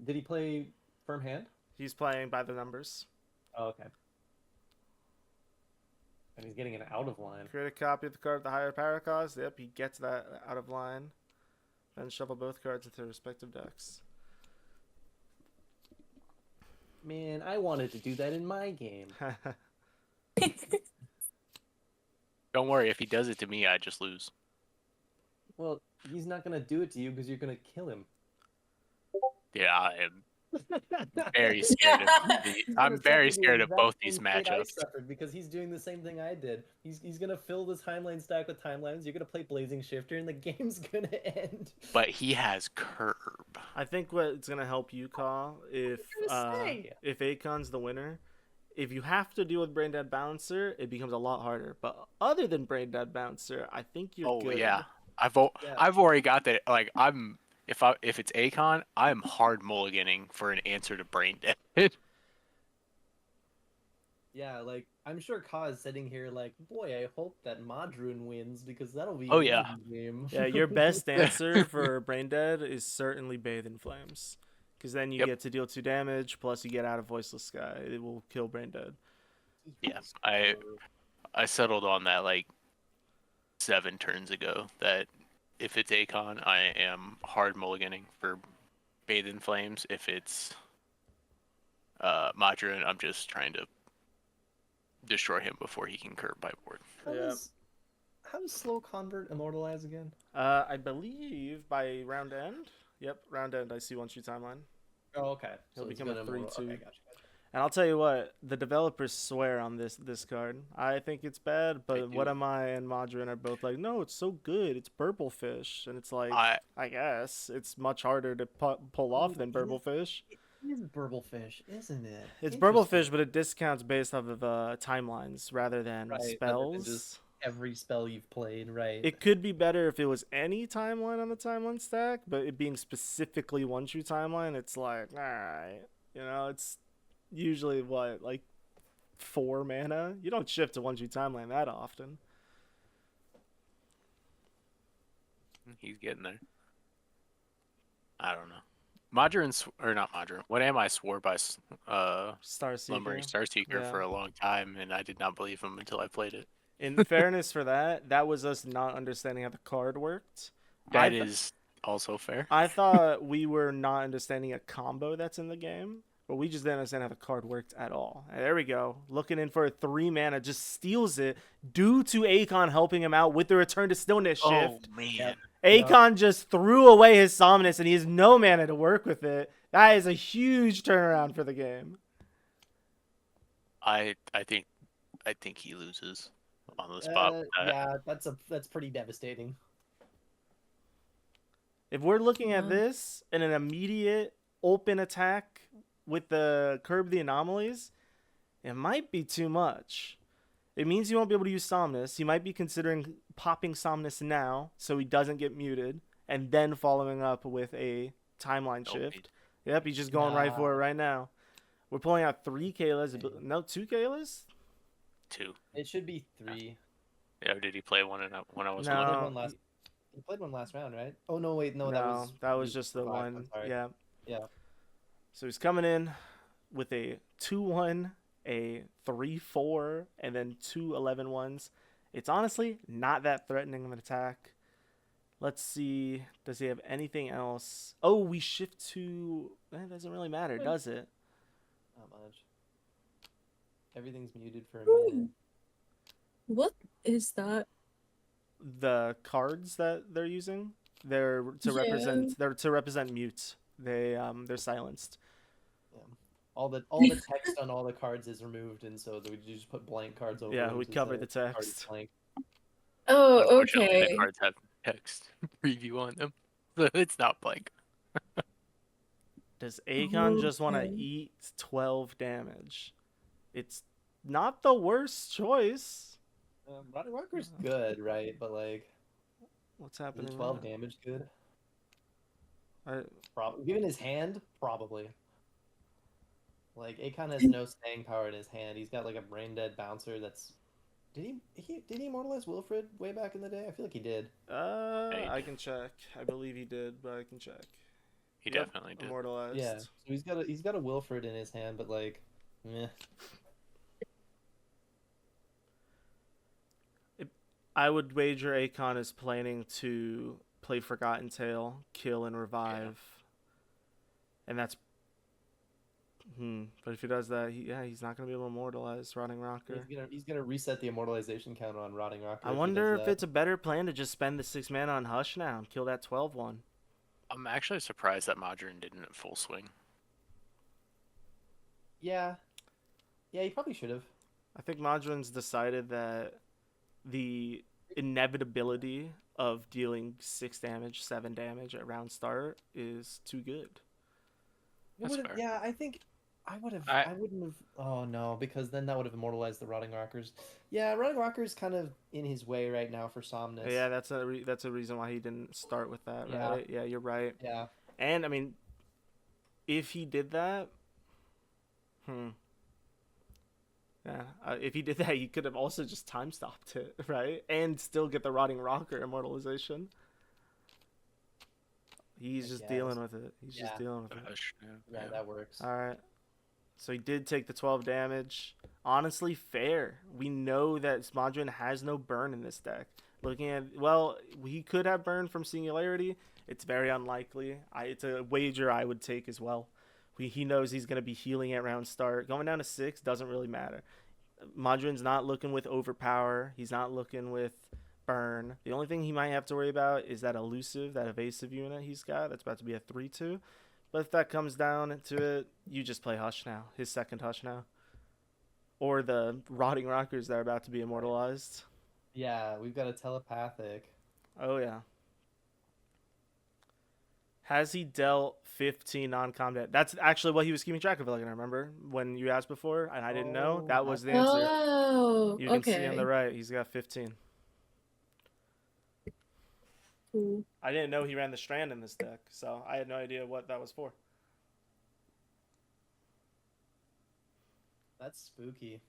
Did he play Firm Hand? He's playing by the numbers. Oh, okay. And he's getting an out of line. Create a copy of the card with the higher power cost. Yep, he gets that out of line. Then shuffle both cards into their respective decks. Man, I wanted to do that in my game. Don't worry, if he does it to me, I just lose. Well, he's not gonna do it to you because you're gonna kill him. Yeah, I am very scared I'm very scared of both these matchups. Because he's doing the same thing I did. He's gonna fill the timeline stack with timelines. You're gonna play Blazing Shifter, and the game's gonna end. But he has Curb. I think what's gonna help you, Call, if Akon's the winner, if you have to deal with Brain Dead Bouncer, it becomes a lot harder. But other than Brain Dead Bouncer, I think you're good. Yeah. I've already got that. Like, if it's Akon, I'm hard mulliganing for an answer to Brain Dead. Yeah, like, I'm sure Ka is sitting here like, boy, I hope that Madrun wins because that'll be Oh, an yeah. easy game. Yeah, your best answer for Brain Dead is certainly Bathe in Flames. Because then you get to deal 2 damage, plus you get out of Voiceless Sky. It will kill Brain Dead. Yeah, I settled on that like 7 turns ago, that if it's Akon, I am hard mulliganing for Bathe in Flames. If it's Madrun, I'm just trying to destroy him before he can curb my board. How does Slow Convert immortalize again? I believe by round end. Yep, round end. I see 1-2 timeline. Oh, okay. He'll it's become a gonna 3/2. Okay, gotcha. And I'll tell you what, the developers swear on this card. I think it's bad, They but do. What Am I and Madrin are both like, no, it's so good. It's Burblefish. And it's like, I guess it's much harder to pull off than Burblefish. It is Burblefish, isn't it? It's Interesting. Burblefish, but it discounts based off of timelines rather than Right, rather than spells. just every spell you've played, right? It could be better if it was any timeline on the timeline stack, but it being specifically 1-2 timeline, it's like, all right. You know, it's usually what, like 4 mana? You don't shift to 1-2 timeline that often. He's getting there. I don't know. Modern or not Modern? What am I swore by Starseeker. Lumbering Starseeker Yeah. for a long time, and I did not believe him until I played it. In fairness for that was us not understanding how the card worked. That is also fair. I thought we were not understanding a combo that's in the game, but we just didn't understand how the card worked at all. And there we go. Looking in for a 3 mana, just steals it due to Akon helping him out with the Return to Stillness shift. Oh man. Yep. Akon just threw away his Somnus and he has no mana to work with it. That is a huge turnaround for the game. I think he loses on the spot. with that. Yeah, that's pretty devastating. If we're looking at Yeah. this in an immediate open attack with the Curb the Anomalies, it might be too much. It means he won't be able to use Somnus. He might be considering popping Somnus now so he doesn't get muted, and then following up with a timeline Oh, shift. wait. Yep, he's just going right for it Nah. right now. We're pulling out 3 Kaylas. No, 2 Kaylas? 2. It should be 3. Yeah, did he play one when I was No. looking? He played one last round, right? Oh no, wait, no, No, that was just the five, I'm one. sorry. Yeah. Yeah. So he's coming in with a 2-1, a 3-4, and then 2 11-1s. It's honestly not that threatening of an attack. Let's see. Does he have anything else? Oh, we shift to... It doesn't really matter, does it? Not much. Everything's muted for a Ooh. minute. What is that? The cards that they're using, they're to represent mute. They're silenced. All the text on all the cards is removed, and so we just put blank cards over. Yeah, them we to cover say the card is text. blank. Oh, Unfortunately, okay. the cards have text preview on them, so it's not blank. Does Akon just want to Okay. eat 12 damage? It's not the worst choice. Roddy Walker's good, right? But like, What's is happening? 12 now? damage good? I, Given his hand, probably. Like, Akon has no staying power in his hand. He's got like a brain dead bouncer. That's did he immortalize Wilfred way back in the day? I feel like he did. I can check. I believe he did, but I can check. He Yep, definitely did. Immortalized. Yeah. So he's got a Wilfred in his hand, but like, meh. I would wager Akon is planning to play Forgotten Tale, kill and revive. And that's... But if he does that, he's not going to be able to immortalize Rotting Rocker. He's gonna reset the immortalization counter on Rotting Rocker. I wonder if it's a better plan to just spend the 6 mana on Hush now and kill that 12-1. I'm actually surprised that Modern didn't at full swing. Yeah, he probably should have. I think Modron's decided that the inevitability of dealing 6 damage, 7 damage at round start is too good. That's fair. Yeah, I think I wouldn't have. Oh no, because then that would have immortalized the Rotting Rockers. Yeah, Rotting Rockers kind of in his way right now for Somnus. Yeah, that's a reason why he didn't start with that, Yeah. right? Yeah, you're right. Yeah. And I mean, if he did that, yeah, if he did that, he could have also just time stopped it, right? And still get the Rotting Rocker immortalization. He's just dealing with it. He's just dealing with it. Hush, Yeah, that works. All right. So he did take the 12 damage. Honestly, fair. We know that Smodron has no burn in this deck. Looking at, well, he could have burn from Singularity. It's very unlikely. It's a wager I would take as well. He knows he's going to be healing at round start. Going down to 6 doesn't really matter. Modron's not looking with Overpower. He's not looking with burn. The only thing he might have to worry about is that elusive, that evasive unit he's got. That's about to be a 3-2. But if that comes down to it, you just play Hush now. His second Hush now. Or the Rotting Rockers that are about to be immortalized. Yeah, we've got a telepathic. Oh, yeah. Has he dealt 15 non-combat? That's actually what he was keeping track of, like I remember. When you asked before, and I didn't know, that was the answer. Oh, You can okay. see on the right, he's got 15. Cool. I didn't know he ran the Strand in this deck, so I had no idea what that was for. That's spooky.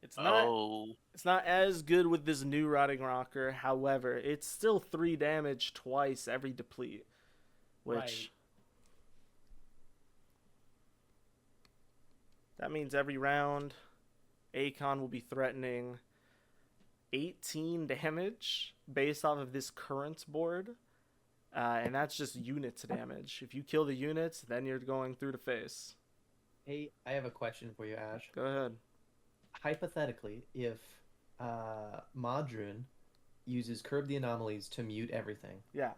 It's not. Oh, It's not as good with this new Rotting Rocker. However, it's still 3 damage twice every deplete, which Right. that means every round, Akon will be threatening 18 damage based off of this current board. And that's just units damage. If you kill the units, then you're going through the face. Hey, I have a question for you, Ash. Go ahead. Hypothetically, if Madrun uses Curb the Anomalies to mute everything, Yeah.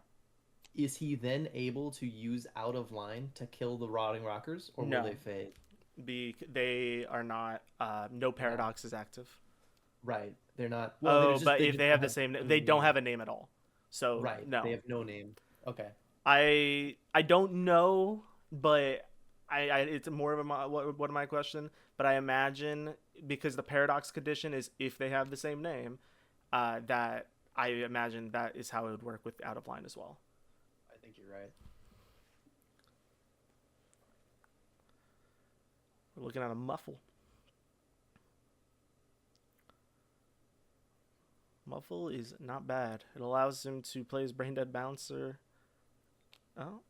is he then able to use out of line to kill the Rotting Rockers, or No. will they fade? They are not. No paradox is active. Right, they're not. But they if just they don't have the same, any they don't name. have a name at all. So Right, no. they have no name. Okay. I don't know, but I it's more of a what my question. But I imagine because the paradox condition is if they have the same name, that I imagine that is how it would work with out of line as well. I think you're right. We're looking at a muffle. Muffle is not bad. It allows him to play his Brain Dead Bouncer. Oh.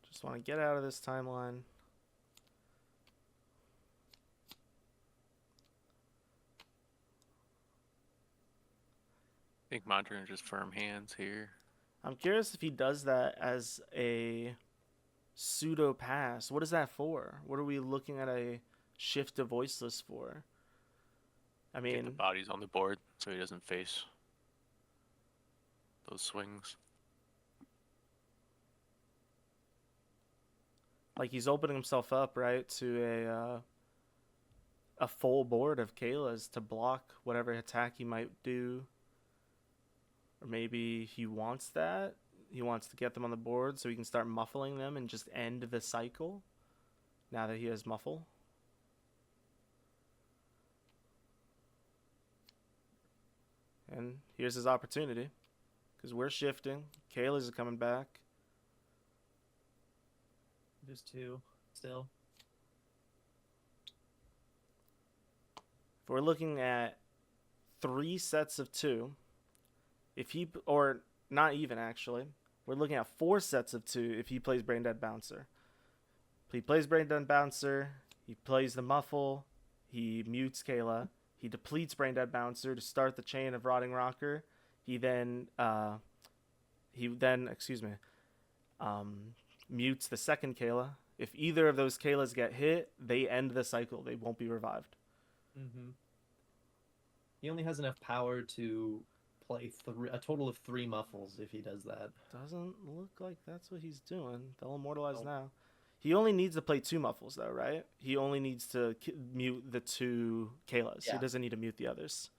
Just want to get out of this timeline. I think Modern just firm hands here. I'm curious if he does that as a pseudo pass. What is that for? What are we looking at a shift to voiceless for? I Get the mean, bodies on the board so he doesn't face those swings. like he's opening himself up, right, to a full board of Kayla's to block whatever attack he might do. Or maybe he wants that. He wants to get them on the board so he can start muffling them and just end the cycle now that he has muffle. And here's his opportunity because we're shifting. Kayla's coming back. Just 2 still. If we're looking at 3 sets of 2, if he, or not even actually, we're looking at 4 sets of 2 if he plays Brain Dead Bouncer. He plays Brain Dead Bouncer, he plays the muffle, he mutes Kayla, he depletes Brain Dead Bouncer to start the chain of Rotting Rocker. He then mutes the second Kayla. If either of those Kaylas get hit, they end the cycle. They won't be revived. Mm-hmm. He only has enough power to play a total of 3 muffles if he does that. Doesn't look like that's what he's doing. They'll immortalize now. He only needs to play 2 muffles, though, right? He only needs to mute the 2 Kaylas. Yeah. He doesn't need to mute the others.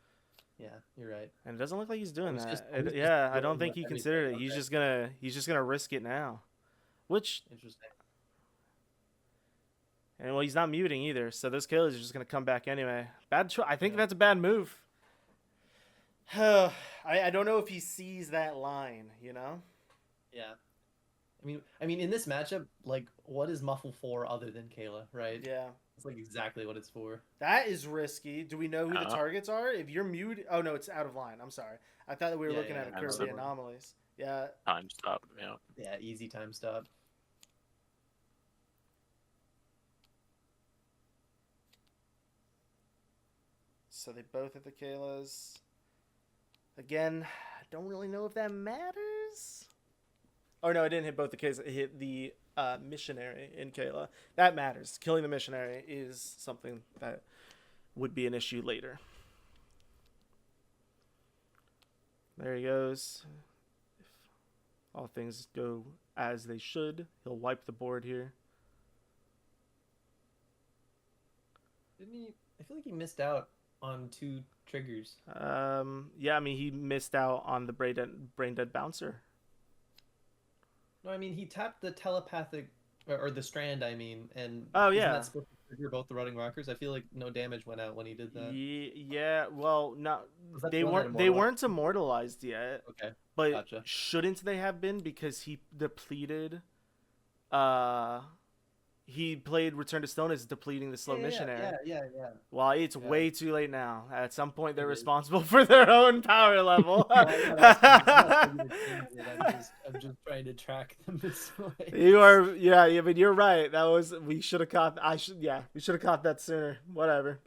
Yeah, you're right. And it doesn't look like he's doing was that. just- I was just Yeah, I going don't think with he considered it. everything. He's just gonna risk it now. Which, Interesting. and well, he's not muting either. So those Kaylas are just gonna come back anyway. Bad choice. I think that's a bad move. I don't know if he sees that line, you know? Yeah. I mean, in this matchup, like, what is muffle for other than Kayla, right? Yeah. It's like exactly what it's for. That is risky. Do we know who the Uh-huh. targets are? If you're muted, oh no, it's out of line. I'm sorry. I thought that we were Yeah, looking yeah, at a I'm curve sorry. the anomalies. Yeah. Time stop. Yeah. Yeah, easy time stop. So they both hit the Kaylas. Again, I don't really know if that matters. Oh no, it didn't hit both the Kaylas. It hit the missionary in Kayla. That matters. Killing the missionary is something that would be an issue later. There he goes. If all things go as they should, he'll wipe the board here. Didn't he? I feel like he missed out on 2 triggers. Yeah, I mean he missed out on the brain dead bouncer. No, I mean he tapped the telepathic or the strand. I mean, and Oh, isn't yeah. that supposed to trigger both the Rotting Rockers? I feel like no damage went out when he did that. Yeah, well, not Was that they the one that weren't immortalized yet, Okay. but Gotcha. shouldn't they have been because he depleted he played Return to Stone as depleting the slow Yeah, missionary. yeah. Well, it's Yeah. way too late now. At some point, they're It is. responsible for their own power level. Well, I'm not asking you to change it. I'm just trying to track them this way. You are, yeah, but you're right. That was we should have caught. We should have caught that sooner. Whatever.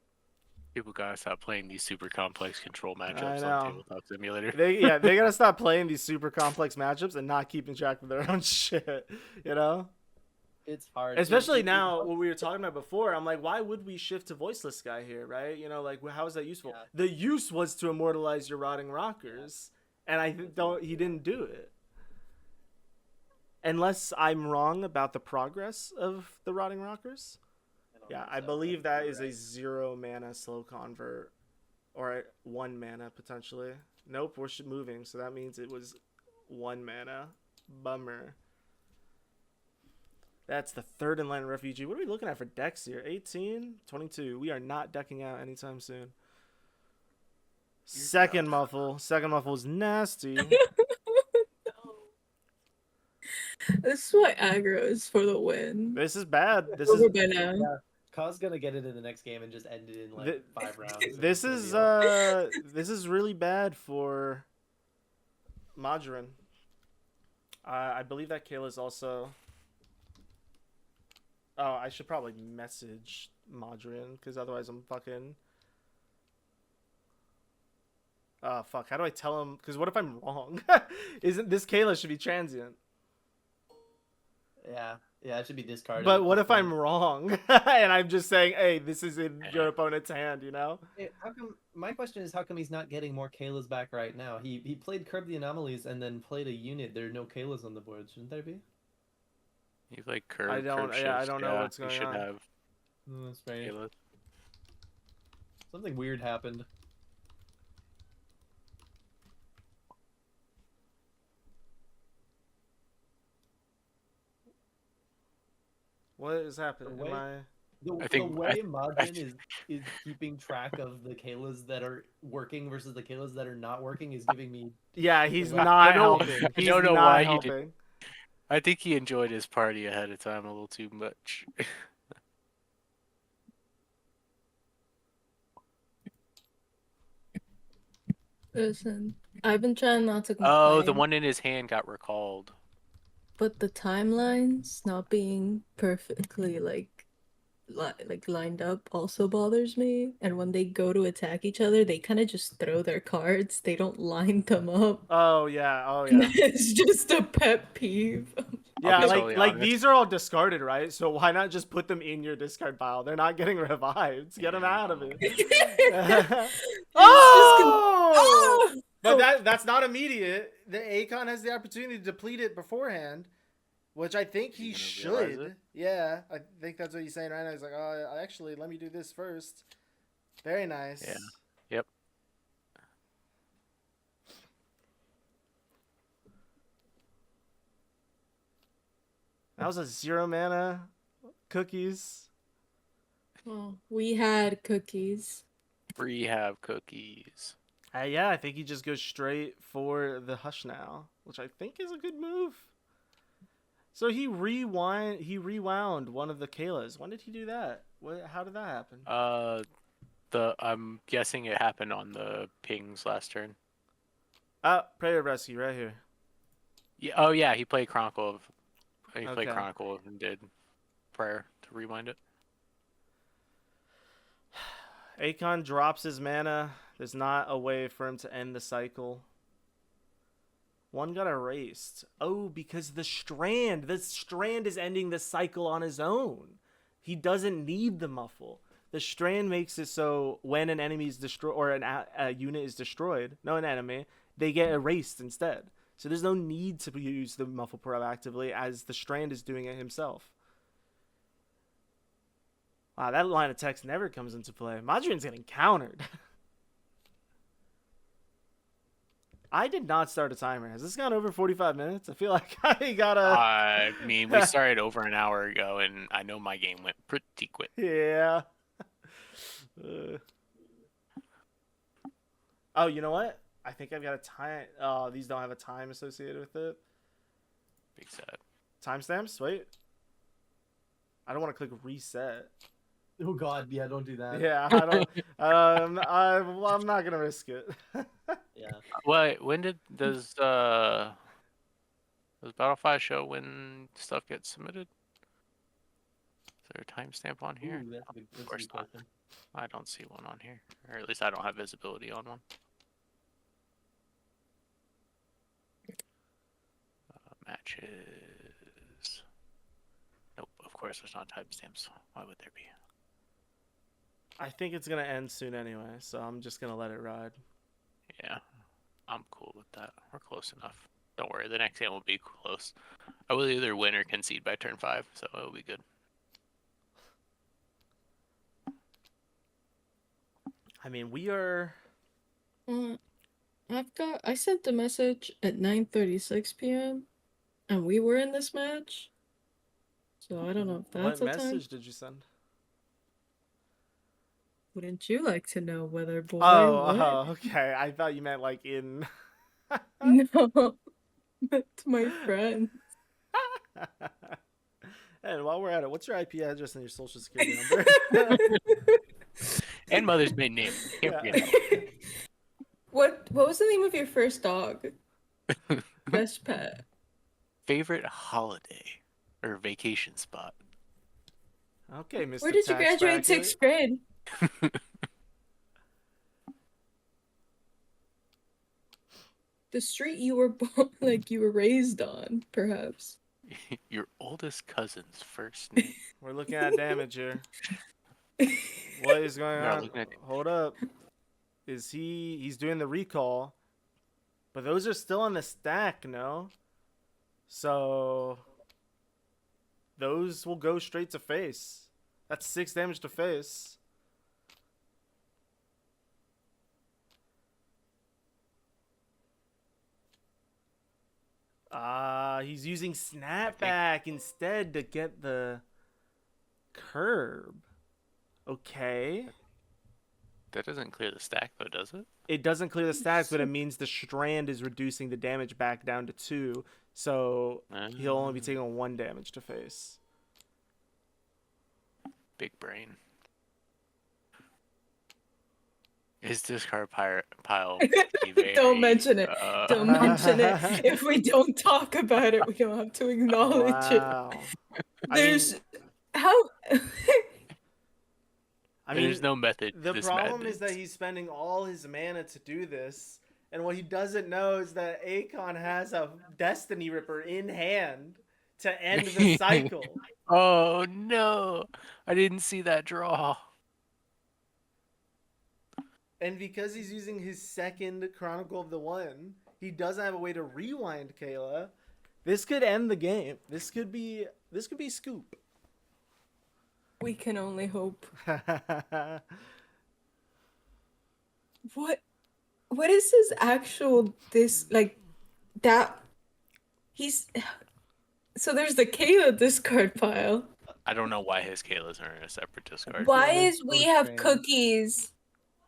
People gotta stop playing these super complex control I matchups know. on Tabletop Simulator. They gotta stop playing these super complex matchups and not keeping track of their own shit. You know. It's hard, Especially now, what we were talking about before, I'm like, why would we shift to voiceless guy here, right? You know, like, how is that useful? Yeah. The use was to immortalize your rotting rockers, and he didn't do it. Unless I'm wrong about the progress of the rotting rockers. Yeah, I believe that is a 0 mana slow convert, or a 1 mana potentially. Nope, we're moving, so that means it was 1 mana. Bummer. That's the third in line refugee. What are we looking at for decks here? 18, 22. We are not decking out anytime soon. Second muffle. Second muffle is nasty. This is why aggro is for the win. This is bad. This Over is by now. Yeah, Ka's gonna get it in the next game and just end it in like 5 rounds. this is this is really bad for Modron. I believe that Kayla's also. Oh, I should probably message Modron because otherwise I'm fucking. Oh fuck! How do I tell him? Because what if I'm wrong? Isn't this Kayla should be transient? Yeah, it should be discarded. But what if I'm wrong and I'm just saying, hey, this is in your opponent's hand, you know? Hey, how come? My question is, how come he's not getting more Kaylas back right now? He played Curb the Anomalies and then played a unit. There are no Kaylas on the board, shouldn't there be? You like curve. I don't know what's going you should on. have That's strange. Kayla. Something weird happened. What is happening? The way- Am I... The way Modron is keeping track of the Kaylas that are working versus the Kaylas that are not working is giving me. Yeah, he's I not don't- helping. I He's don't know not why he helping. I think he enjoyed his party ahead of time a little too much. Listen, I've been trying not to complain. Oh, the one in his hand got recalled. But the timelines not being perfectly lined up also bothers me. And when they go to attack each other, they kind of just throw their cards. They don't line them up. Oh yeah. Yeah, It's just a pet peeve. yeah, be like totally like honest. these are all discarded, right? So why not just put them in your discard pile? They're not getting revived. Get them out of it. Oh! But that's not immediate. The Akon has the opportunity to deplete it beforehand, which I think he He's gonna realize should. it? Yeah, I think that's what he's saying right now. He's like, oh, actually, let me do this first. Very nice. Yeah. Yep. That was a 0 mana cookies. Well, we had cookies. Rehab cookies. Yeah, I think he just goes straight for the Hush now, which I think is a good move. So he rewound one of the Kaylas. When did he do that? How did that happen? I'm guessing it happened on the pings last turn. Prayer Rescue right here. Yeah. Oh yeah, he played Chronicle. He Okay. played Chronicle and did prayer to rewind it. Akon drops his mana. There's not a way for him to end the cycle. One got erased. Oh, because the strand is ending the cycle on his own. He doesn't need the muffle. The strand makes it so when an enemy is destroyed or a unit is destroyed, no, an enemy, they get erased instead. So there's no need to use the muffle proactively as the strand is doing it himself. Wow, that line of text never comes into play. Modron's getting countered. I did not start a timer. Has this gone over 45 minutes? I feel like I gotta... I mean, we started over an hour ago, and I know my game went pretty quick. Yeah. Oh, you know what? I think I've got a time... Oh, these don't have a time associated with it. Big sad. Timestamps? Wait. I don't want to click reset. Oh God, yeah, don't do that. Yeah, I don't. I'm not gonna risk it. Yeah. Wait, when does Battlefy show when stuff gets submitted? Is there a timestamp on here? Ooh, that's a Of good course not. question. I don't see one on here, or at least I don't have visibility on one. Matches. Nope, of course there's not timestamps. Why would there be? I think it's gonna end soon anyway, so I'm just gonna let it ride. Yeah, I'm cool with that. We're close enough. Don't worry, the next game will be close. I will either win or concede by turn 5, so it'll be good. I mean, we are. I sent the message at 9:36 p.m. and we were in this match. So I don't know if that's What a time. message did you send? Wouldn't you like to know whether boy Oh, okay. I thought you meant like in. No, that's my friend. And while we're at it, what's your IP address and your social security number? And mother's maiden name. Can't Yeah. forget that. What was the name of your first dog? Best pet. Favorite holiday or vacation spot? Okay, Mr. Where did you Tax graduate Bracket. 6th grade? The street you were like you were raised on, perhaps. Your oldest cousin's first name. We're looking at damage here. What is going No, on? looking at- Hold up. Is he's doing the recall, but those are still on the stack, no? So those will go straight to face. That's 6 damage to face. He's using snapback instead to get the curb. Okay. That doesn't clear the stack, though, does it? It doesn't clear the stacks, but it means the strand is reducing the damage back down to 2. So he'll only be taking 1 damage to face. Big brain. His discard pile. Don't mention it. Don't mention it. If we don't talk about it, we don't have to acknowledge it. Wow. There's how. I mean, there's no method. The to this problem is that madness. he's spending all his mana to do this, and what he doesn't know is that Akon has a Destiny Ripper in hand to end the cycle. Oh no! I didn't see that draw. And because he's using his second Chronicle of the One, he doesn't have a way to rewind Kayla. This could end the game. This could be scoop. We can only hope. What is his actual that he's so there's the Kayla discard pile. I don't know why his Kaylas are in a separate discard. Why Yeah, is we so have strange. cookies?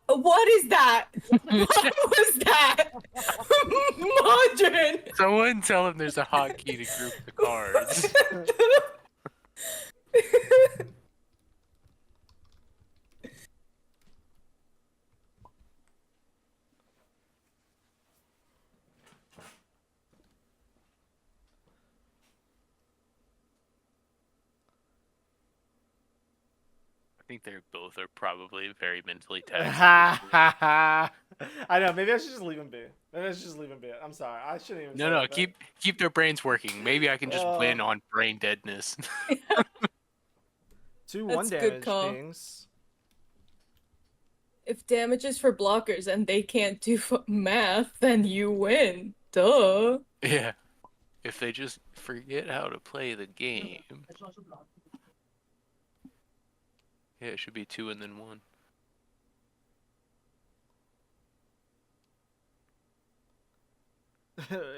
What is that? What was that? Modern. Someone tell him there's a hotkey to group the cards. I think they're both are probably very mentally taxed. I know. Maybe I should just leave him be. I'm sorry. I shouldn't even. say No, that. keep their brains working. Maybe I can just win Oh. on brain deadness. 2 That's 1 a good damage call. pings. If damage is for blockers and they can't do math, then you win. Duh. Yeah. If they just forget how to play the game. Yeah, it should be 2 and then 1.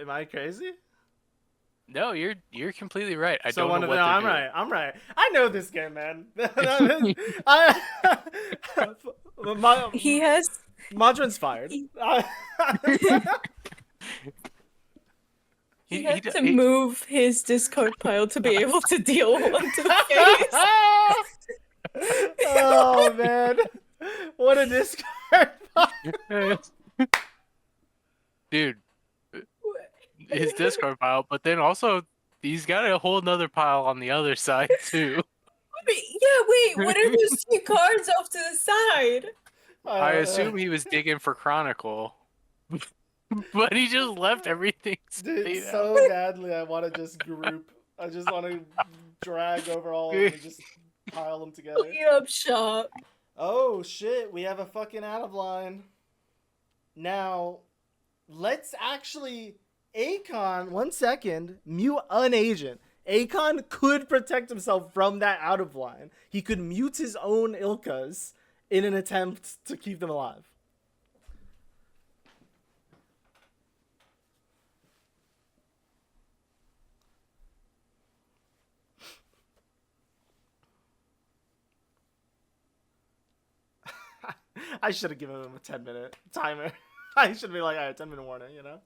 Am I crazy? No, you're completely right. I So don't one know of what them. they're I'm doing. right. I'm right. I know this game, man. He has Modron's fired. He He- had he d- to he- move his discard pile to be able to deal one to the face. Oh man, what a discard! Dude, his discard pile, but then also he's got a whole nother pile on the other side too. Wait, what are those two cards off to the side? I assume he was digging for Chronicle, but he just left everything. Dude, stayed so out. badly I want to just group. I just want to drag over all of them and just pile them together. Clean up shop. Oh shit, we have a fucking out of line. Now, let's actually Akon, 1 second, mute an agent. Akon could protect himself from that out of line. He could mute his own Ilkas in an attempt to keep them alive. I should have given him a 10-minute timer. I should be like, all right, 10-minute warning, you know?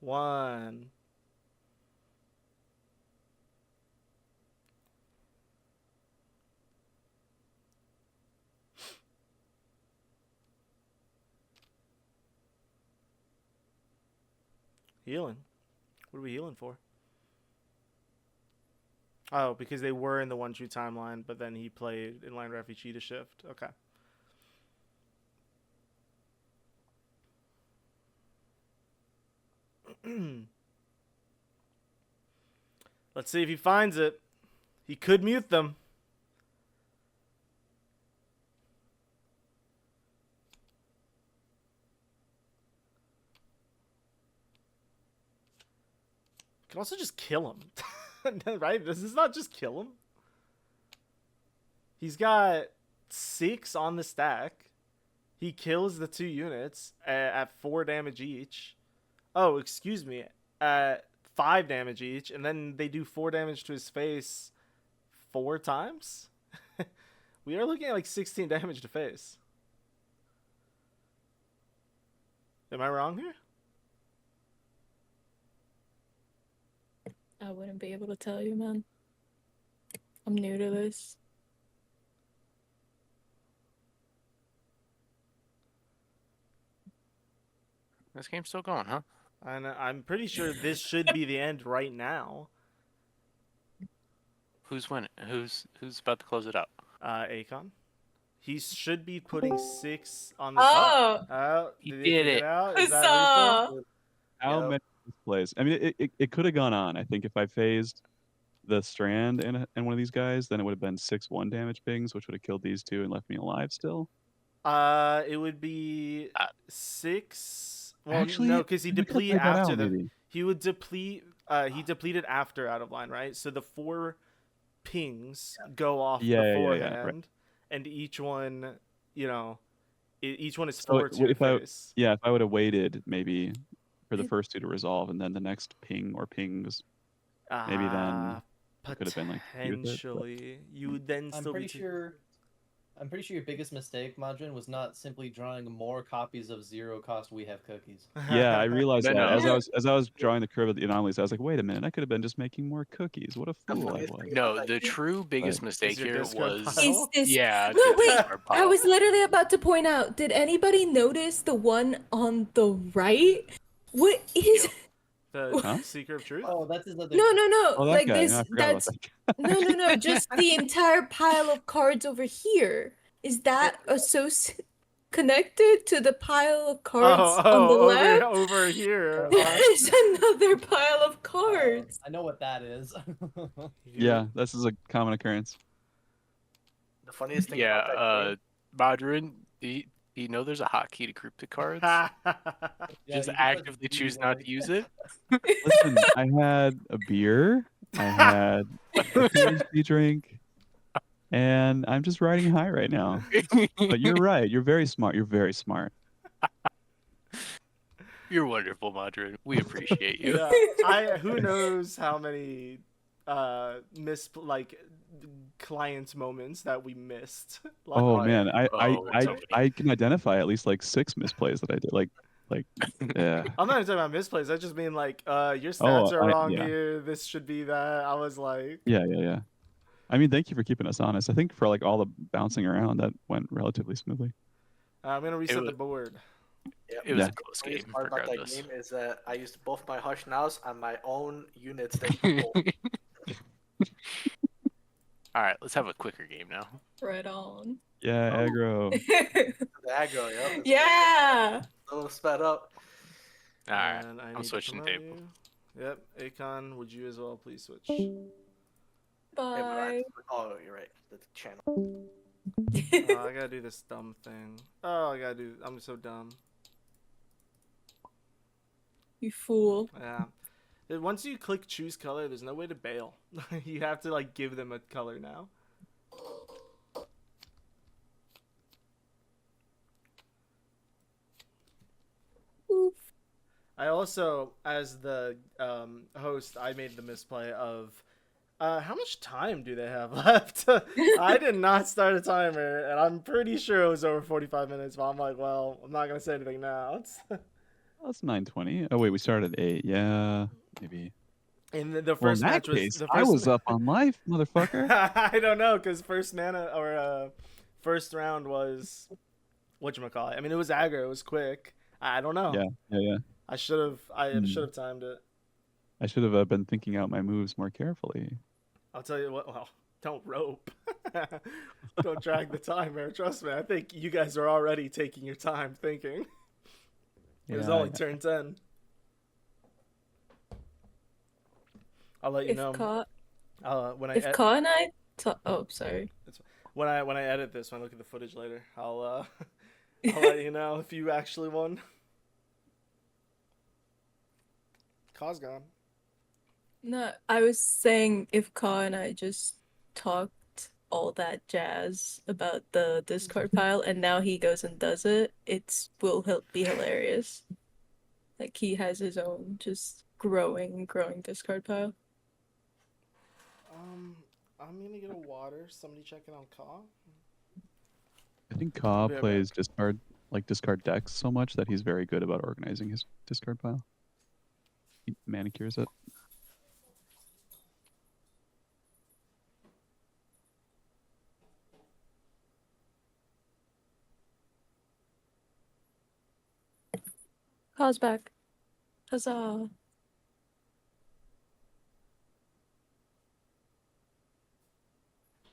One. Healing. What are we healing for? Oh, because they were in the 1-2 timeline, but then he played inline refugee to shift. Okay. Let's see if he finds it. He could mute them. Can also just kill him. Right? This is not just kill him. He's got 6 on the stack. He kills the 2 units at 4 damage each. Oh, excuse me. At 5 damage each. And then they do 4 damage to his face 4 times? We are looking at like 16 damage to face. Am I wrong here? I wouldn't be able to tell you, man. I'm new to this. This game's still going, huh? And I'm pretty sure this should be the end right now. Who's winning? Who's about to close it out? Akon. He should be putting 6 on the Oh! Oh, He did did figure it. out? Is that Huzzah! lethal? How Yep. many plays? I mean, it could have gone on. I think if I phased the strand and one of these guys, then it would have been 6-1 damage pings, which would have killed these 2 and left me alive still. It would be 6. Well, Actually, no, because he we could've depleted played that after out, the. maybe. He would deplete. He depleted after out of line, right? So the 4 pings go off Yeah, beforehand, right. and each one, you know, each one is So 4 to if your I- face. Yeah, if I would have waited maybe for the first 2 to resolve, and then the next ping or pings, maybe then it could have been, like, feud it, but- potentially you would then I'm still pretty be sure. I'm pretty sure your biggest mistake, Madrin, was not simply drawing more copies of 0 cost We Have Cookies. Yeah, I realized Then, that uh, as I was drawing the curve of the anomalies. I was like, wait a minute, I could have been just making more cookies. What a fool I was. No, the true biggest mistake your here discard was pile? Is this... yeah. No, the wait! discard I pile. was literally about to point out, did anybody notice the one on the right? What is... the Huh? Seeker of Truth. Oh, that's his other. No, Oh, that like guy. this, No, I forgot about that's... that guy. No, just the entire pile of cards over here. Is that connected to the pile of cards on the left? over here. There's another pile of cards. I know what that is. Yeah, this is a common occurrence. The funniest thing Yeah, about that game, Modern, do you know there's a hotkey to group the cards? Yeah, Just you can put actively the choose B not on to use it? Listen, I had a beer, I had a PhD drink, and I'm just riding high right now. But you're right. You're very smart. You're very smart. You're wonderful, Madrid. We appreciate you. Yeah, who knows how many client moments that we missed. Oh man, so I can identify at least like 6 misplays that I did. Like yeah. I'm not even talking about misplays. I just mean like your Oh, stats are wrong yeah. here. This should be that. I was like, Yeah. I mean, thank you for keeping us honest. I think for like all the bouncing around, that went relatively smoothly. I'm gonna reset was- the board. Yep. It was Yeah. a close The funniest game, part about that regardless. game is that I used both my hush nows on my own units that you pulled. All right, let's have a quicker game now. Right on. Yeah, Oh. aggro. The aggro, yep. It's Yeah. a little sped up. All right, And I I'm need to switching promote table. you. Yep, Akon, would you as well please switch? Hey, but Bye. oh, you're right. The channel. Oh, I gotta do this dumb thing. Oh, I'm so dumb. You fool. Yeah. Once you click choose color, there's no way to bail. You have to like give them a color now. Oof. I also, as the host, I made the misplay of how much time do they have left? I did not start a timer, and I'm pretty sure it was over 45 minutes, but I'm like, well, I'm not going to say anything now. That's 9:20. Oh wait, we started at 8. Yeah, maybe. And the Well, in first that match was... case, the I first was up on life, motherfucker. I don't know, because first first round was... whatchamacallit? I mean, it was aggro, it was quick. I don't know. Yeah. I should have timed it. I should have been thinking out my moves more carefully. I'll tell you what. Well, don't rope. Don't drag the timer. Trust me. I think you guys are already taking your time thinking. It was only turn 10. I'll let you If know. Ka and I oh, sorry. When I edit this, when I look at the footage later, I'll let you know if you actually won. Ka's gone. No, I was saying if Ka and I just talked all that jazz about the Discord pile and now he goes and does it, will be hilarious. Like he has his own just growing Discord pile. I'm gonna get a water. Somebody checking on Ka. I think Ka Yeah, plays discard decks so much that he's very good about organizing his discard pile. He manicures it. Ka's back. Huzzah.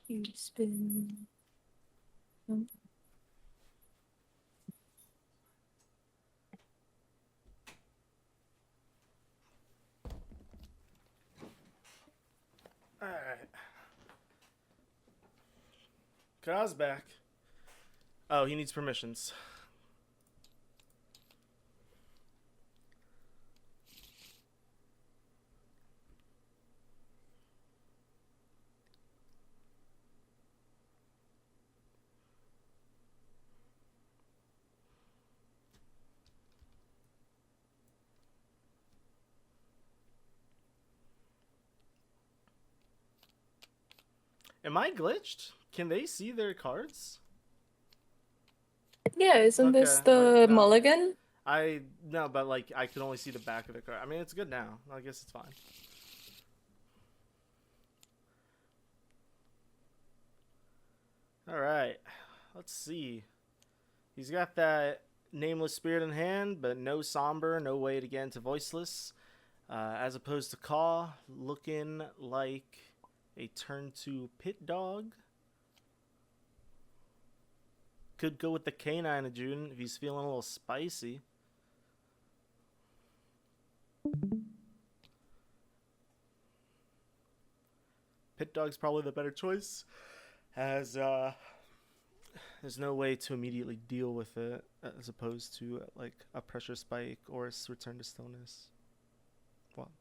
You spin. Alright. Ka's back. Oh, he needs permissions. Am I glitched? Can they see their cards? Yeah, isn't this Okay, the wait, no. mulligan? No, but like I can only see the back of the card. I mean, it's good now. I guess it's fine. All right, let's see. He's got that nameless spirit in hand, but no somber, no way to get into voiceless. As opposed to Caw, looking like a turn 2 pit dog. Could go with the canine of June if he's feeling a little spicy. Pit dog's probably the better choice, as there's no way to immediately deal with it as opposed to like a pressure spike or a return to stillness. Well,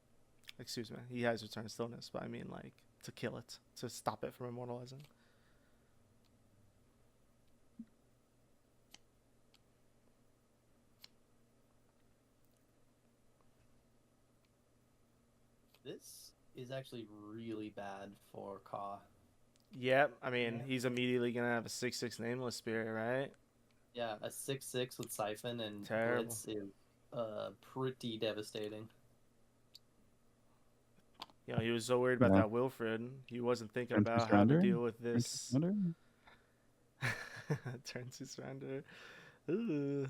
excuse me, he has return to stillness, but I mean like to kill it, to stop it from immortalizing. This is actually really bad for Ka. Yep. I mean, he's immediately gonna have a 6/6 nameless spirit, right? Yeah, a 6/6 with Siphon and Terrible. Blitz is pretty devastating. You know, he was so worried about Yeah. that Wilfred. He wasn't thinking Turn two about how to surrender? deal with Turn two this. surrender? Turn to surrender. Ooh.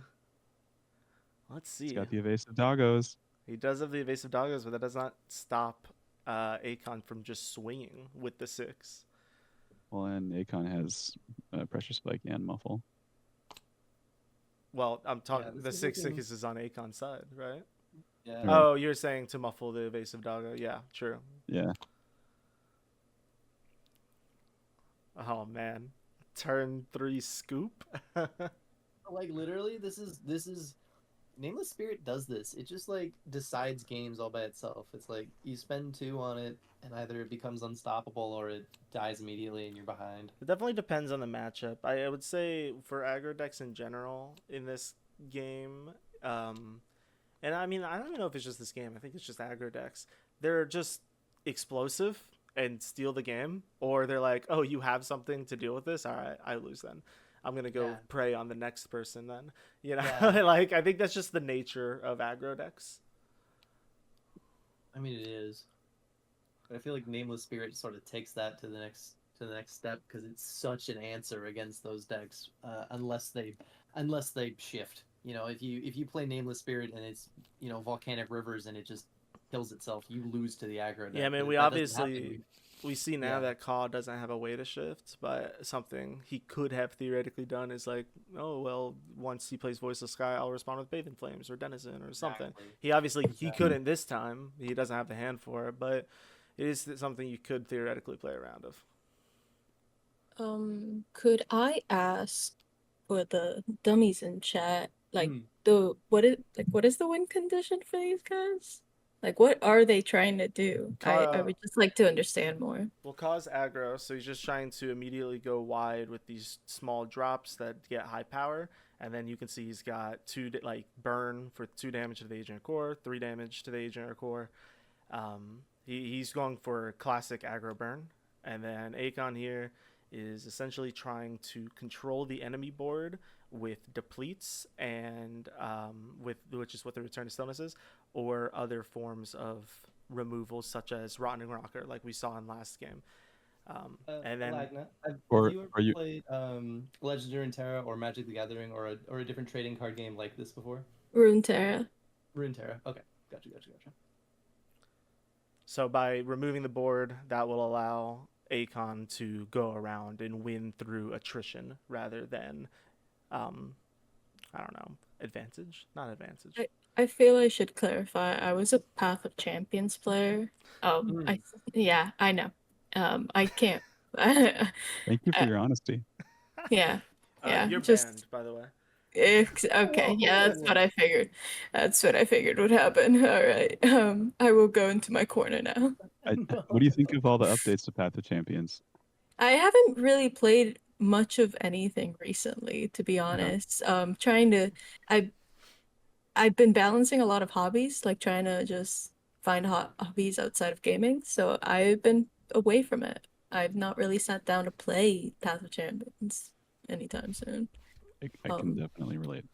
Let's see. He's got the evasive doggos. He does have the evasive doggos, but that does not stop Akon from just swinging with the 6. Well, and Akon has pressure spike and muffle. Well, I'm talking. this the is 6/6 looking- is on Akon's side, right? Yeah. Right. Oh, you're saying to muffle the evasive doggo? Yeah, true. Yeah. Oh man, turn 3 scoop. Like literally, this is Nameless Spirit does this. It just like decides games all by itself. It's like you spend 2 on it, and either it becomes unstoppable or it dies immediately, and you're behind. It definitely depends on the matchup. I would say for aggro decks in general in this game, and I mean I don't even know if it's just this game. I think it's just aggro decks. They're just explosive and steal the game, or they're like, oh, you have something to deal with this. All right, I lose then. I'm gonna go Yeah. prey on the next person then. You know, Yeah. like I think that's just the nature of aggro decks. I mean, it is. But I feel like Nameless Spirit sort of takes that to the next step because it's such an answer against those decks, unless they shift. You know, if you play Nameless Spirit and it's Volcanic Rivers and it just kills itself, you lose to the aggro deck. Yeah, I mean, But we if that doesn't obviously happen, we see now Yeah. that Ka doesn't have a way to shift, but something he could have theoretically done is like, oh well, once he plays Voice of Sky, I'll respond with Bathing Flames or Denizen or something. Exactly. He obviously he Exactly. couldn't this time. He doesn't have the hand for it, but it is something you could theoretically play around of. Could I ask for the dummies in chat, like Hmm. what is the win condition for these guys? Like, what are they trying to do? I Ka- would just like to understand more. Will cause aggro, so he's just trying to immediately go wide with these small drops that get high power, and then you can see he's got burn for 2 damage to the agent core, 3 damage to the agent core. He's going for classic aggro burn, and then Akon here is essentially trying to control the enemy board with depletes and which is what the return to stillness is, or other forms of removals such as Rotting Rocker, like we saw in last game. And then Lagna, have Or you ever are you- played Legend of Runeterra or Magic the Gathering or a different trading card game like this before? Runeterra. Runeterra. Okay, gotcha. so by removing the board, that will allow Akon to go around and win through attrition rather than I don't know, advantage, not advantage. I feel I should clarify. I was a Path of Champions player. Yeah, I know. I can't. Thank you for your honesty. Yeah. Yeah, You're just- banned, by the way. Okay, yeah, that's what I figured. That's what I figured would happen. All right. I will go into my corner now. What do you think of all the updates to Path of Champions? I haven't really played much of anything recently, to be honest. I've been balancing a lot of hobbies, like trying to just find hobbies outside of gaming. So I've been away from it. I've not really sat down to play Path of Champions anytime soon. I can definitely relate.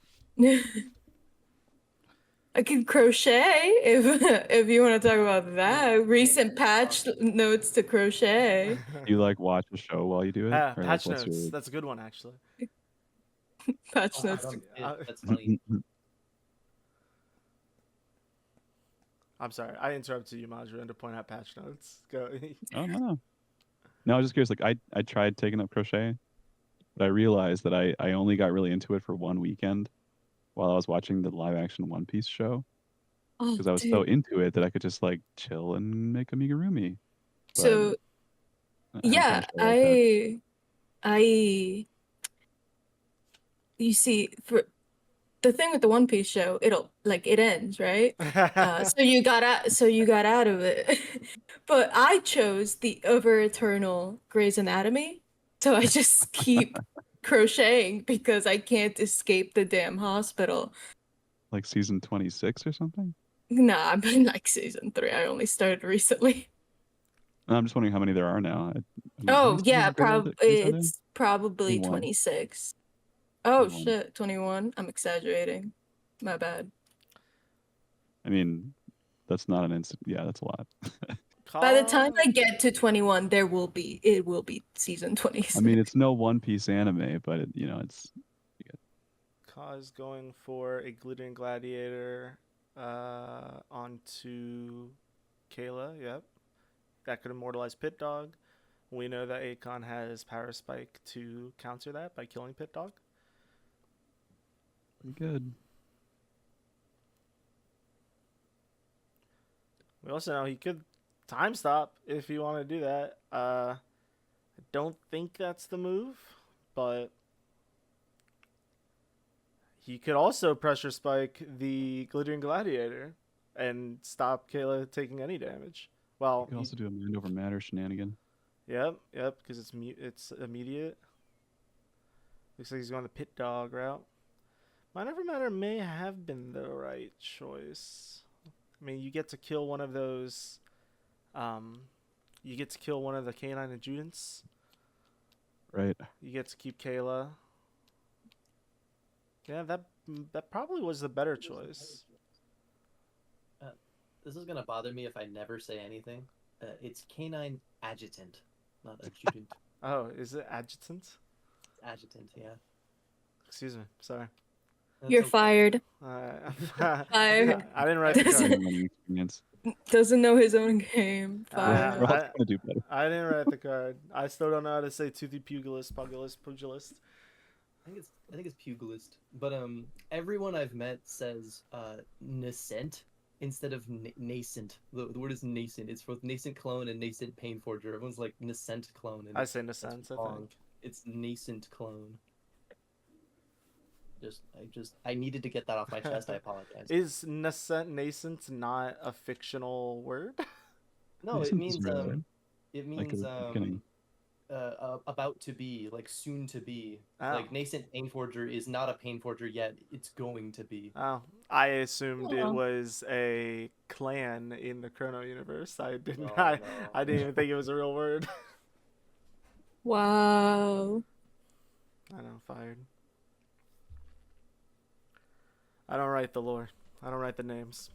I can crochet if you want to talk about that. Recent patch notes to crochet. Do you like watch a show while you do it? Or, like, Patch what's notes. your- That's a good one, actually. Patch Oh, notes. that's funny. I'm sorry, I interrupted you, Majra, to point out patch notes. Go. Oh no. No, I was just curious. Like I tried taking up crochet, but I realized that I only got really into it for one weekend while I was watching the live action One Piece show. Oh, Because I was so dude. into it that I could just like chill and make amigurumi. But So I haven't yeah, finished it like that. you see, for the thing with the One Piece show, it ends, right? So you got out of it. But I chose the ever eternal Grey's Anatomy. So I just keep crocheting because I can't escape the damn hospital. Like season 26 or something. Nah, I've been like season 3. I only started recently. And I'm just wondering how many there are now. How Oh many yeah, seasons are there? it's probably 21. 26. Oh 21. shit, 21. I'm exaggerating. My bad. I mean, that's not an instant. Yeah, that's a lot. By the time Ka- I get to 21, it will be season 26. I mean, it's no One Piece anime, but it's Ka is going for a glittering gladiator onto Kayla. Yep, that could immortalize Pit Dog. We know that Akon has Power Spike to counter that by killing Pit Dog. pretty good. We also know he could time stop if you want to do that. I don't think that's the move, but he could also pressure spike the glittering gladiator and stop Kayla taking any damage. Well, You can also do a mind over matter shenanigan. yep, because it's immediate. Looks like he's going the Pit Dog route. Mind over matter may have been the right choice. I mean, you get to kill one of those. You get to kill one of the canine adjutants. Right. You get to keep Kayla. Yeah, that probably was the better choice. This is gonna bother me if I never say anything. It's canine adjutant, not adjutant. Oh, is it adjutant? Adjutant, yeah. Excuse me. Sorry. That's You're okay. fired. I didn't write the Doesn't- card. Learning experience. Doesn't know his own game. Uh, Fired. We're all I- trying to do better. I didn't write the card. I still don't know how to say toothy pugilist, pugilist. I think it's pugilist. But everyone I've met says nascent instead of nascent. The word is nascent. It's both nascent clone and nascent pain forger. Everyone's like nascent clone. And I say that's nascent, I wrong. think. It's nascent clone. I needed to get that off my chest. I apologize. Is nascent not a fictional word? No, it Nascent means is real, right? it Like means at the beginning. about to be, like soon to be. Oh. Like nascent pain forger is not a pain forger yet. It's going to be. Oh, I assumed it Oh. was a clan in the Chrono universe. I didn't. No, I no. didn't even think it was a real word. Wow. I know, fired. I don't write the lore. I don't write the names.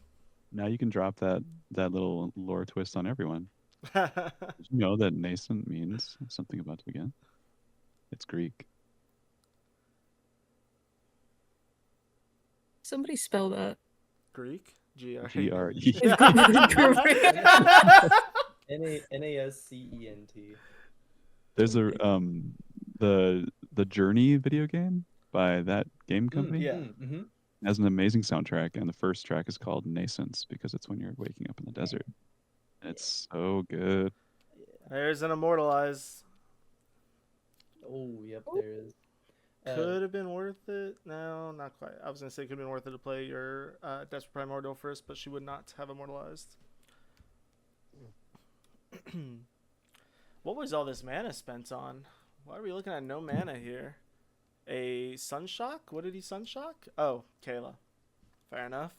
Now you can drop that little lore twist on everyone. Did you know that nascent means something about to begin? It's Greek. Somebody spell that. Greek? G-R-E. G-R-E. Nascent. There's a the Journey video game by that game company. yeah. Mm-hmm. Has an amazing soundtrack, and the first track is called Nascence because it's when you're waking up in the desert. And it's so good. There's an immortalize. Oh, yep, there is. Could have been worth it. No, not quite. I was gonna say it could have been worth it to play your Desperate Primordial first, but she would not have immortalized. What was all this mana spent on? Why are we looking at no mana here? A Sunshock? What did he Sunshock? Oh, Kayla. Fair enough.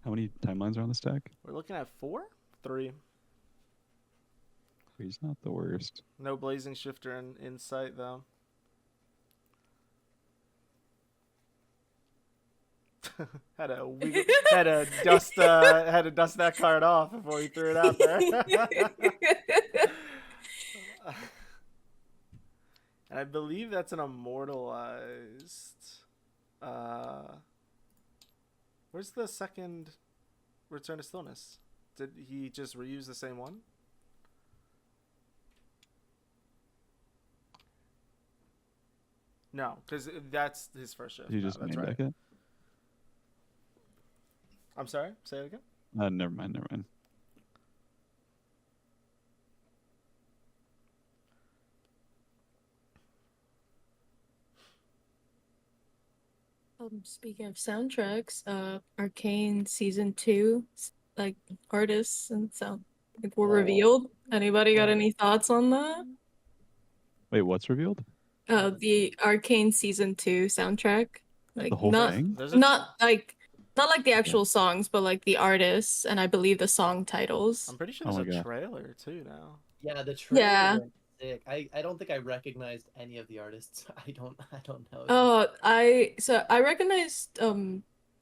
How many timelines are on the stack? We're looking at 4? 3. He's not the worst. No Blazing Shifter in sight, though. had to dust that card off before he threw it out there. And I believe that's an immortalized. Where's the second Return to Stillness? Did he just reuse the same one? No, because that's his first shift. Did you No, just that's name right. deck it? I'm sorry. Say it again. Never mind. Speaking of soundtracks, Arcane season 2, like artists and sound like were revealed. Anybody got any thoughts on that? Wait, what's revealed? The Arcane season 2 soundtrack, like The whole not thing? There's a not like Not like the actual songs, but like the artists and I believe the song titles. I'm pretty sure Oh there's my a God. trailer too now. Yeah, the trailer Yeah. went sick. I don't think I recognized any of the artists. I don't know them. Oh, I recognized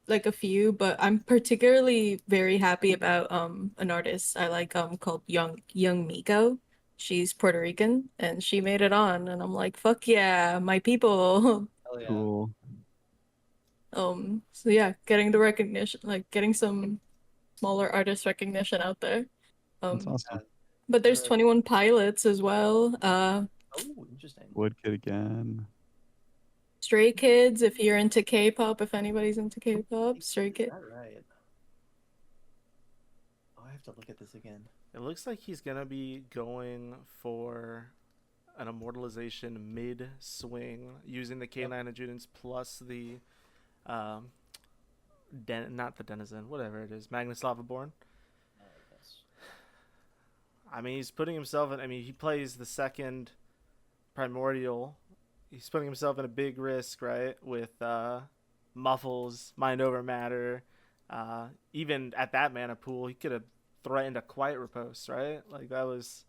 like a few, but I'm particularly very happy about an artist I like called Young Miko. She's Puerto Rican and she made it on and I'm like, fuck yeah, my people. Hell yeah. Cool. So yeah, getting the recognition, like getting some smaller artist recognition out there. That's Um, awesome. but there's Uh, 21 Pilots as well. Oh, interesting. Wood Kid again. Stray Kids, if you're into K-pop, if anybody's into K-pop, Stray Is Kids. that right? Oh, I have to look at this again. It looks like he's gonna be going for an immortalization mid swing using the K9 adjutants plus the not the Denizen, whatever it is, Magnus Lavaborn. Yes. I mean, he's putting himself in. I mean, he plays the second Primordial. He's putting himself in a big risk, right? With Muffles, Mind Over Matter. Even at that mana pool, he could have threatened a Quiet Riposte, right? Like, that was.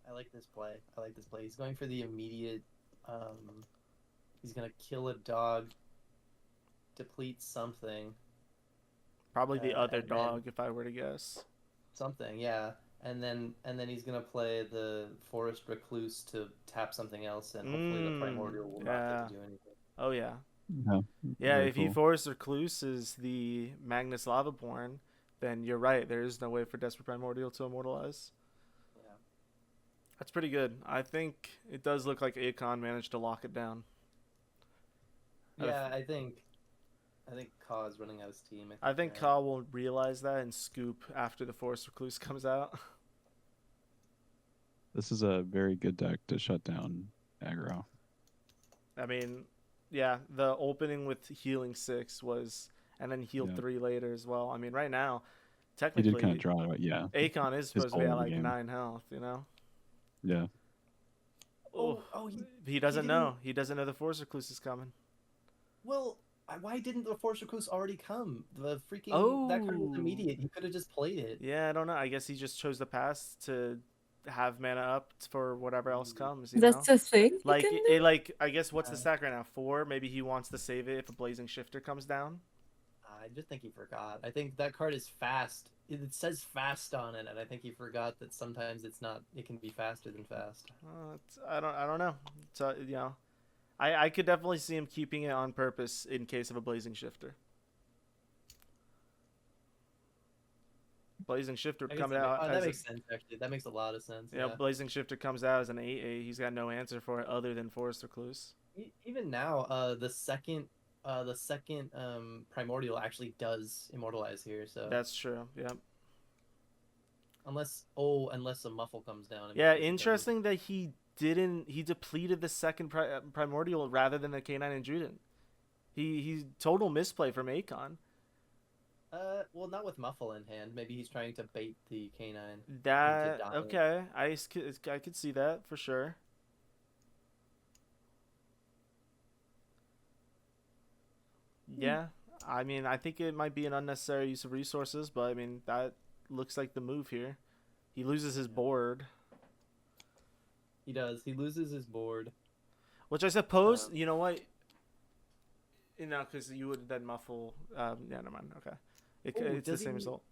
I like this play. He's going for the immediate. He's gonna kill a dog, deplete something. Probably the other and then- dog, if I were to guess. Something, yeah. And then he's gonna play the Forest Recluse to tap something else, and hopefully the Primordial will not yeah. get to do anything. Oh, yeah. Yeah. Yeah, Very if he cool. Forest Recluses the Magnus Lavaborn, then you're right. There is no way for Desperate Primordial to immortalize. Yeah. That's pretty good. I think it does look like Akon managed to lock it down. Yeah, I think Ka is running out of steam. I think Ka will realize that and scoop after the Forest Recluse comes out. This is a very good deck to shut down aggro. I mean, yeah, the opening with healing 6 was, and then healed Yeah. 3 later as well. I mean, right now, He technically, did kind of draw it, yeah. Akon is supposed to be goal at in the like game. 9 health, you know? Yeah. He doesn't didn't- know. He doesn't know the Forest Recluse is coming. Well, why didn't the Force Recluse already come? The freaking that card was Oh. immediate. He could have just played it. Yeah, I don't know. I guess he just chose the pass to have mana up for whatever else comes. You That's know? a thing. you Like, can do? I guess what's the Yeah. stack right now? 4. Maybe he wants to save it if a Blazing Shifter comes down. I just think he forgot. I think that card is fast. It says fast on it, and I think he forgot that sometimes it's not. It can be faster than fast. I don't know. So you know, I could definitely see him keeping it on purpose in case of a Blazing Shifter. Blazing Shifter I would can come see that. out. Oh, as that a- makes sense. Actually, that makes a lot of sense. You know, Blazing Shifter comes out as an 8/8. He's got no answer for it other than Forest Recluse. Even now, the second Primordial actually does immortalize here. So That's true. Yeah. unless a Muffle comes down. Yeah, interesting that he depleted the second Primordial rather than the K9 and Juden. He total misplay from Akon. Well, not with Muffle in hand. Maybe he's trying to bait the K9. That dominate. okay. I could see that for sure. Yeah, I mean, I think it might be an unnecessary use of resources, but I mean that looks like the move here. He loses his board, He does. He loses his board. which I suppose you know what. You know, because you would then muffle. Yeah, never mind. Okay, Ooh, it's the does same he- result.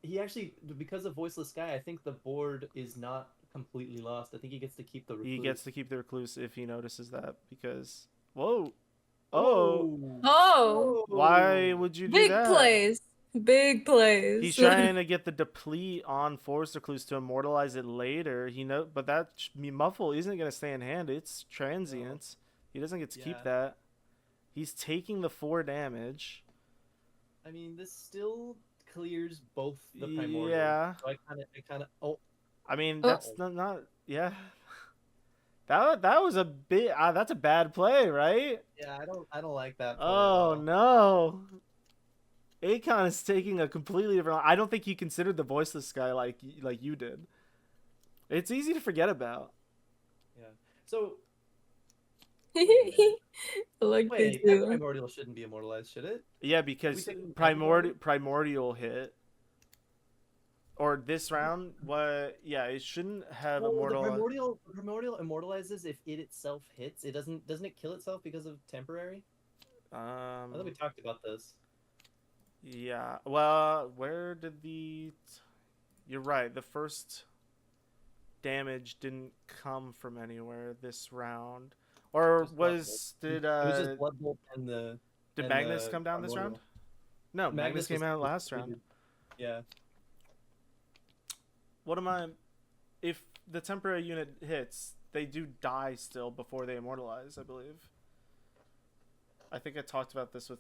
He actually, because of Voiceless Sky, I think the board is not completely lost. I think he gets to keep the Recluse. He gets to keep the recluse if he notices that because whoa, oh, Oh, why would you do big that? plays. Big plays. He's trying to get the deplete on Forest Recluse to immortalize it later. But that muffle isn't gonna stay in hand. It's transient. He doesn't get to keep Yeah. that. He's taking the 4 damage. I mean, this still clears both the Primordial. Yeah. So I kind of. Oh, I mean, Oh. that's not. Yeah. That was a bit. That's a bad play, right? yeah. I don't like that. play at Oh all. no. Akon is taking a completely different. I don't think he considered the voiceless guy like you did. It's easy to forget about. Yeah. So I like this Wait, that too. primordial shouldn't be immortalized, should it? Yeah, because taking primordial hit or this round. What? Yeah, it shouldn't have Well, the immortal. primordial immortalizes if it itself hits. It doesn't it kill itself because of temporary? I thought we talked about this. Yeah. Well, where did the? You're right. The first damage didn't come from anywhere this round, or Just Blood did Bolt. It was just Blood Bolt and the did and Magnus the come down this round? primordial. No, Magnus came was out last round. completed. Yeah. What am I? If the temporary unit hits, they do die still before they immortalize, I believe. I think I talked about this with,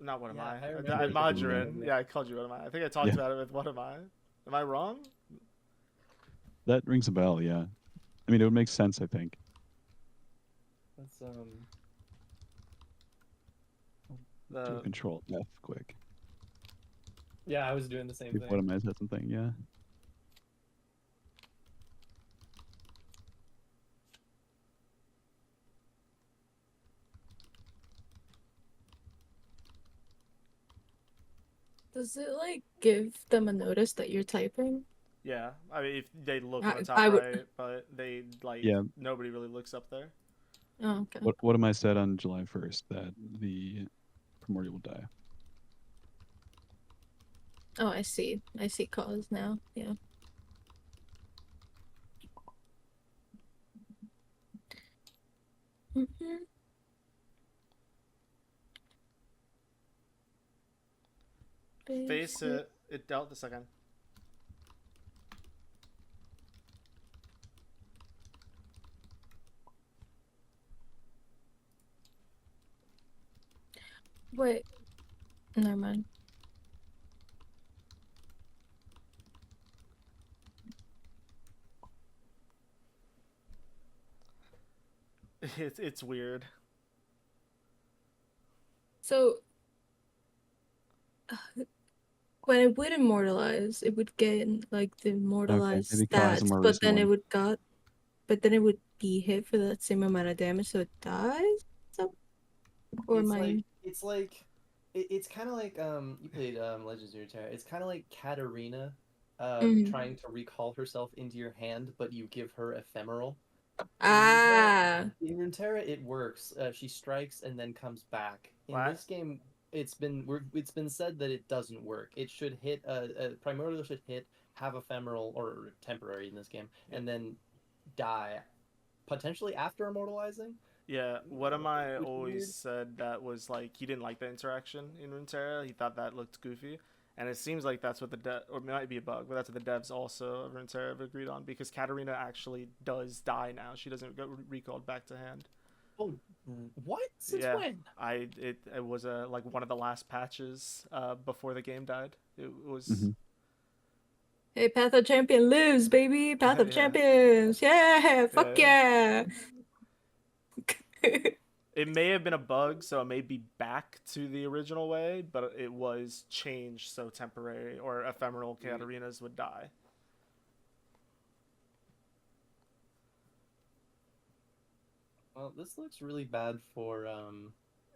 not what am Yeah, I? I remember you Modrin. saying Yeah, I called you what am I? I think I talked Yeah. about it with what am I? Am I wrong? That rings a bell. Yeah. I mean, it would make sense. I think. That's Do Control F quick. Yeah, I was doing the same If thing. what am I said something? Yeah. Does it like give them a notice that you're typing? Yeah, I mean, if they look I- on the top I would- right, but they like Yeah. nobody really looks up there. Oh, okay. What am I said on July 1st that the primordial will die. Oh, I see. I see cause now. Yeah. Mm-hmm. Face it. It dealt the second. Wait. Never mind. It's weird. So, when it would immortalize, it would get like the immortalized maybe Kai's a stats, more but recent then one. but then it would be hit for that same amount of damage, so it dies. So, or It's am I? it's kind of like you played Legends of Runeterra. It's kind of like Katarina Mhm. trying to recall herself into your hand, but you give her ephemeral. Ah. In Runeterra, it works. She strikes and then comes back. In What? this game, it's been said that it doesn't work. It should hit primordial should hit, have ephemeral or temporary in this game, and then die, potentially after immortalizing. Yeah, what am I Which is always weird. said that was like he didn't like the interaction in Runeterra. He thought that looked goofy, and it seems like that's what or it might be a bug, but that's what the devs also of Runeterra have agreed on because Katarina actually does die now. She doesn't get recalled back to hand. Oh, what? Since Yeah. when? It was like one of the last patches before the game died. It was. Mhm. Hey, Path of Champion lives, baby! Path of Yeah. Champions! Yeah! Fuck yeah! It may have been a bug, so it may be back to the original way, but it was changed so temporary or ephemeral Katarinas would die. Well, this looks really bad for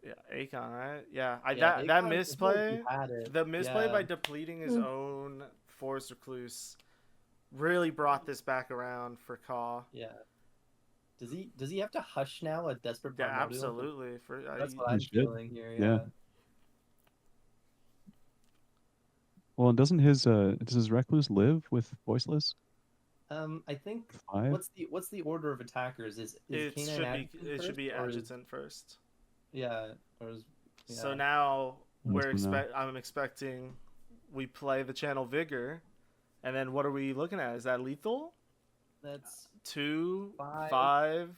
Yeah, Akon, right? Yeah, Yeah, that Akon, misplay, he had it. the misplay Yeah. by depleting his Mm. own Forest Recluse really brought this back around for Kaw. Yeah. Does he have to hush now a desperate Yeah, primordial? absolutely. That's what I'm should. feeling here. Yeah. Yeah. Well, and does his recluse live with voiceless? I think 5? what's the order of attackers? Is It K9 should be adjutant it should be first, or is- adjutant first. Yeah, or is So yeah. now Must be now. I'm expecting we play the channel Vigor, and then what are we looking at? Is that lethal? That's 2, 5. 5,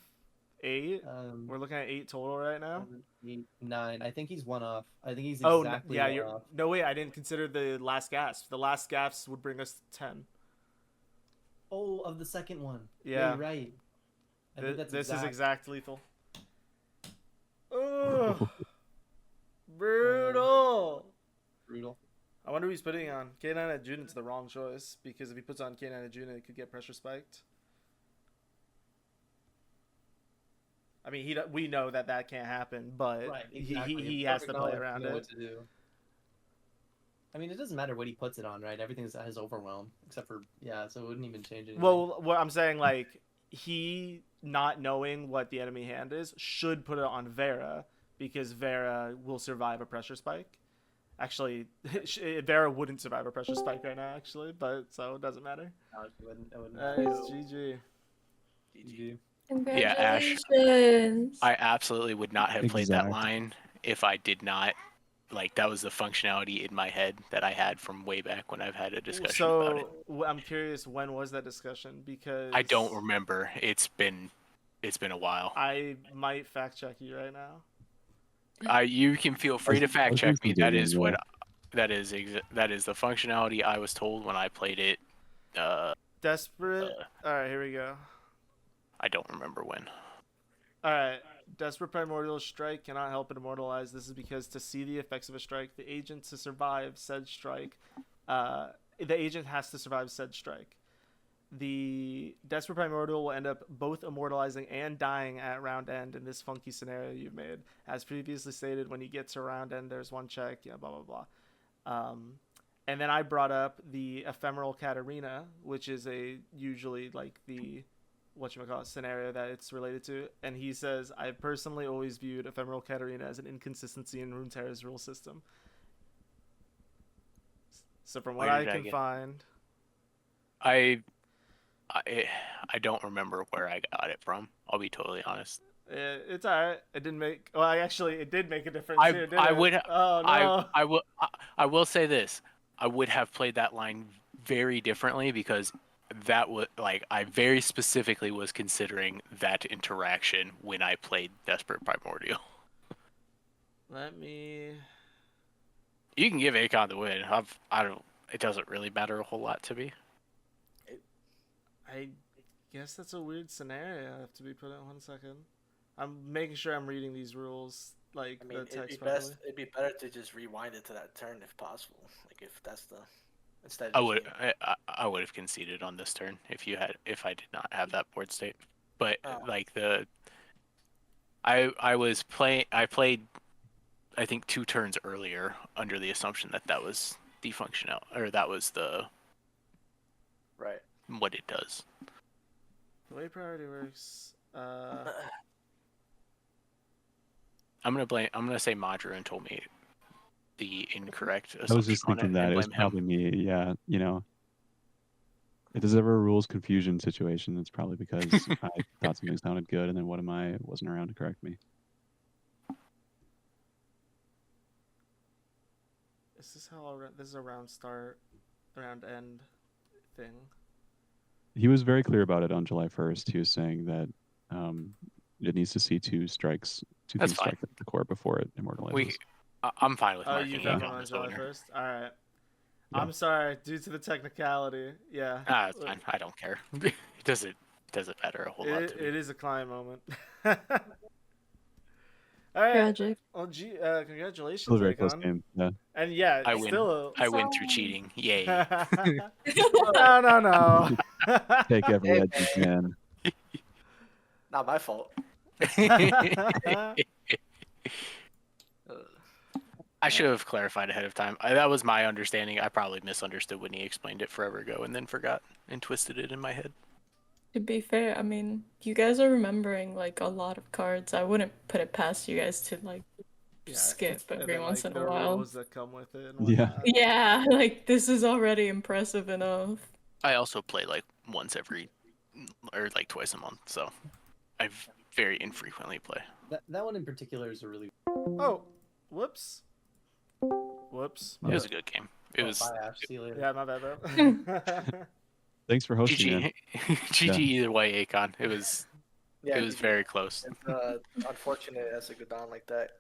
8. um We're looking at 8 total right now. 7, 8, 9. I think he's one off. I think he's Oh, exactly yeah, one you're off. no wait. I didn't consider the last gasp. The last gasp would bring us to 10. Oh, of the second one. Yeah. you're right. I think that's This is exact. exact lethal. Oh, brutal. Brutal. I wonder who he's putting on. K9 at June, it's the wrong choice because if he puts on K9 at June, it could get pressure spiked. I mean, we know that can't happen, but Right, exactly. he It's has to perfect play knowledge around know it. what to do. I mean, it doesn't matter what he puts it on, right? Everything has overwhelm, except for so it wouldn't even change anything. Well, what I'm saying, like, he not knowing what the enemy hand is should put it on Vera, because Vera will survive a pressure spike. Actually, Vera wouldn't survive a pressure spike right now, actually, but so it doesn't matter. No, it wouldn't. Nice, GG. GG. Yeah, Ash. Congratulations. I absolutely would not have played that Exact. line if I did not. Like, that was the functionality in my head that I had from way back when I've had a discussion about it. So I'm curious, when was that discussion? Because I don't remember. It's been a while. I might fact check you right now. You can feel free to I fact was check me. thinking That digging, is yeah. what that is the functionality I was told when I played it. Desperate. All right, here we go. I don't remember when. All right. Desperate Primordial Strike cannot help but immortalize. This is because to see the effects of a strike, the agent to survive said strike, the agent has to survive said strike. The Desperate Primordial will end up both immortalizing and dying at round end in this funky scenario you've made. As previously stated, when you get to round end, there's one check, blah, blah, blah. And then I brought up the Ephemeral Katarina, which is usually like the scenario that it's related to, and he says, I personally always viewed Ephemeral Katarina as an inconsistency in Runeterra's rule system. So from what I can find, I don't remember where I got it from. I'll be totally honest. it's alright. It didn't make. Well, it did make a difference. I will say this. I would have played that line very differently, because that was like, I very specifically was considering that interaction when I played Desperate Primordial. Let me. You can give Akon the win. It doesn't really matter a whole lot to me. I guess that's a weird scenario. I have to be put in 1 second. I'm making sure I'm reading these rules like I mean, the text. it'd be better to just rewind it to that turn if possible. Like, if that's the instead. Of I would have conceded on this turn if I did not have that board state. But I played I think 2 turns earlier under the assumption that was the functional, or that was the right what it does. The way priority works. I'm gonna say Madron told me the incorrect assumption. I was just thinking that it was probably me. Yeah, if there's ever a rules confusion situation, it's probably because I thought something sounded good, and then wasn't around to correct me. Is this how this is a round start, round end thing? He was very clear about it on July 1st. He was saying that it needs to see 2 things strike at the core before it immortalizes. I'm fine with marking it on July 1st? All right. Yeah. I'm sorry, due to the technicality. Yeah. It's fine. I don't care. It doesn't matter a whole lot to me. It is a client moment. All right. Tragic. Well, congratulations. Still a very close game. Yeah. And yeah, I win through cheating. Yay. No. Take every edge you can. Not my fault. I should have clarified ahead of time. That was my understanding. I probably misunderstood when he explained it forever ago and then forgot and twisted it in my head. To be fair, I mean, you guys are remembering like a lot of cards. I wouldn't put it past you guys to like skip every once in a while. Rules that come with it. Yeah, like this is already impressive enough. I also play like once every, or like twice a month, so I very infrequently play. That one in particular is a really. Oh, whoops. It was a good game. It was. Bye, Ash. See you later. Yeah, my bad, bro. Thanks for hosting it. GG either way, Akon. It was very close. It's unfortunate it has to go down like that.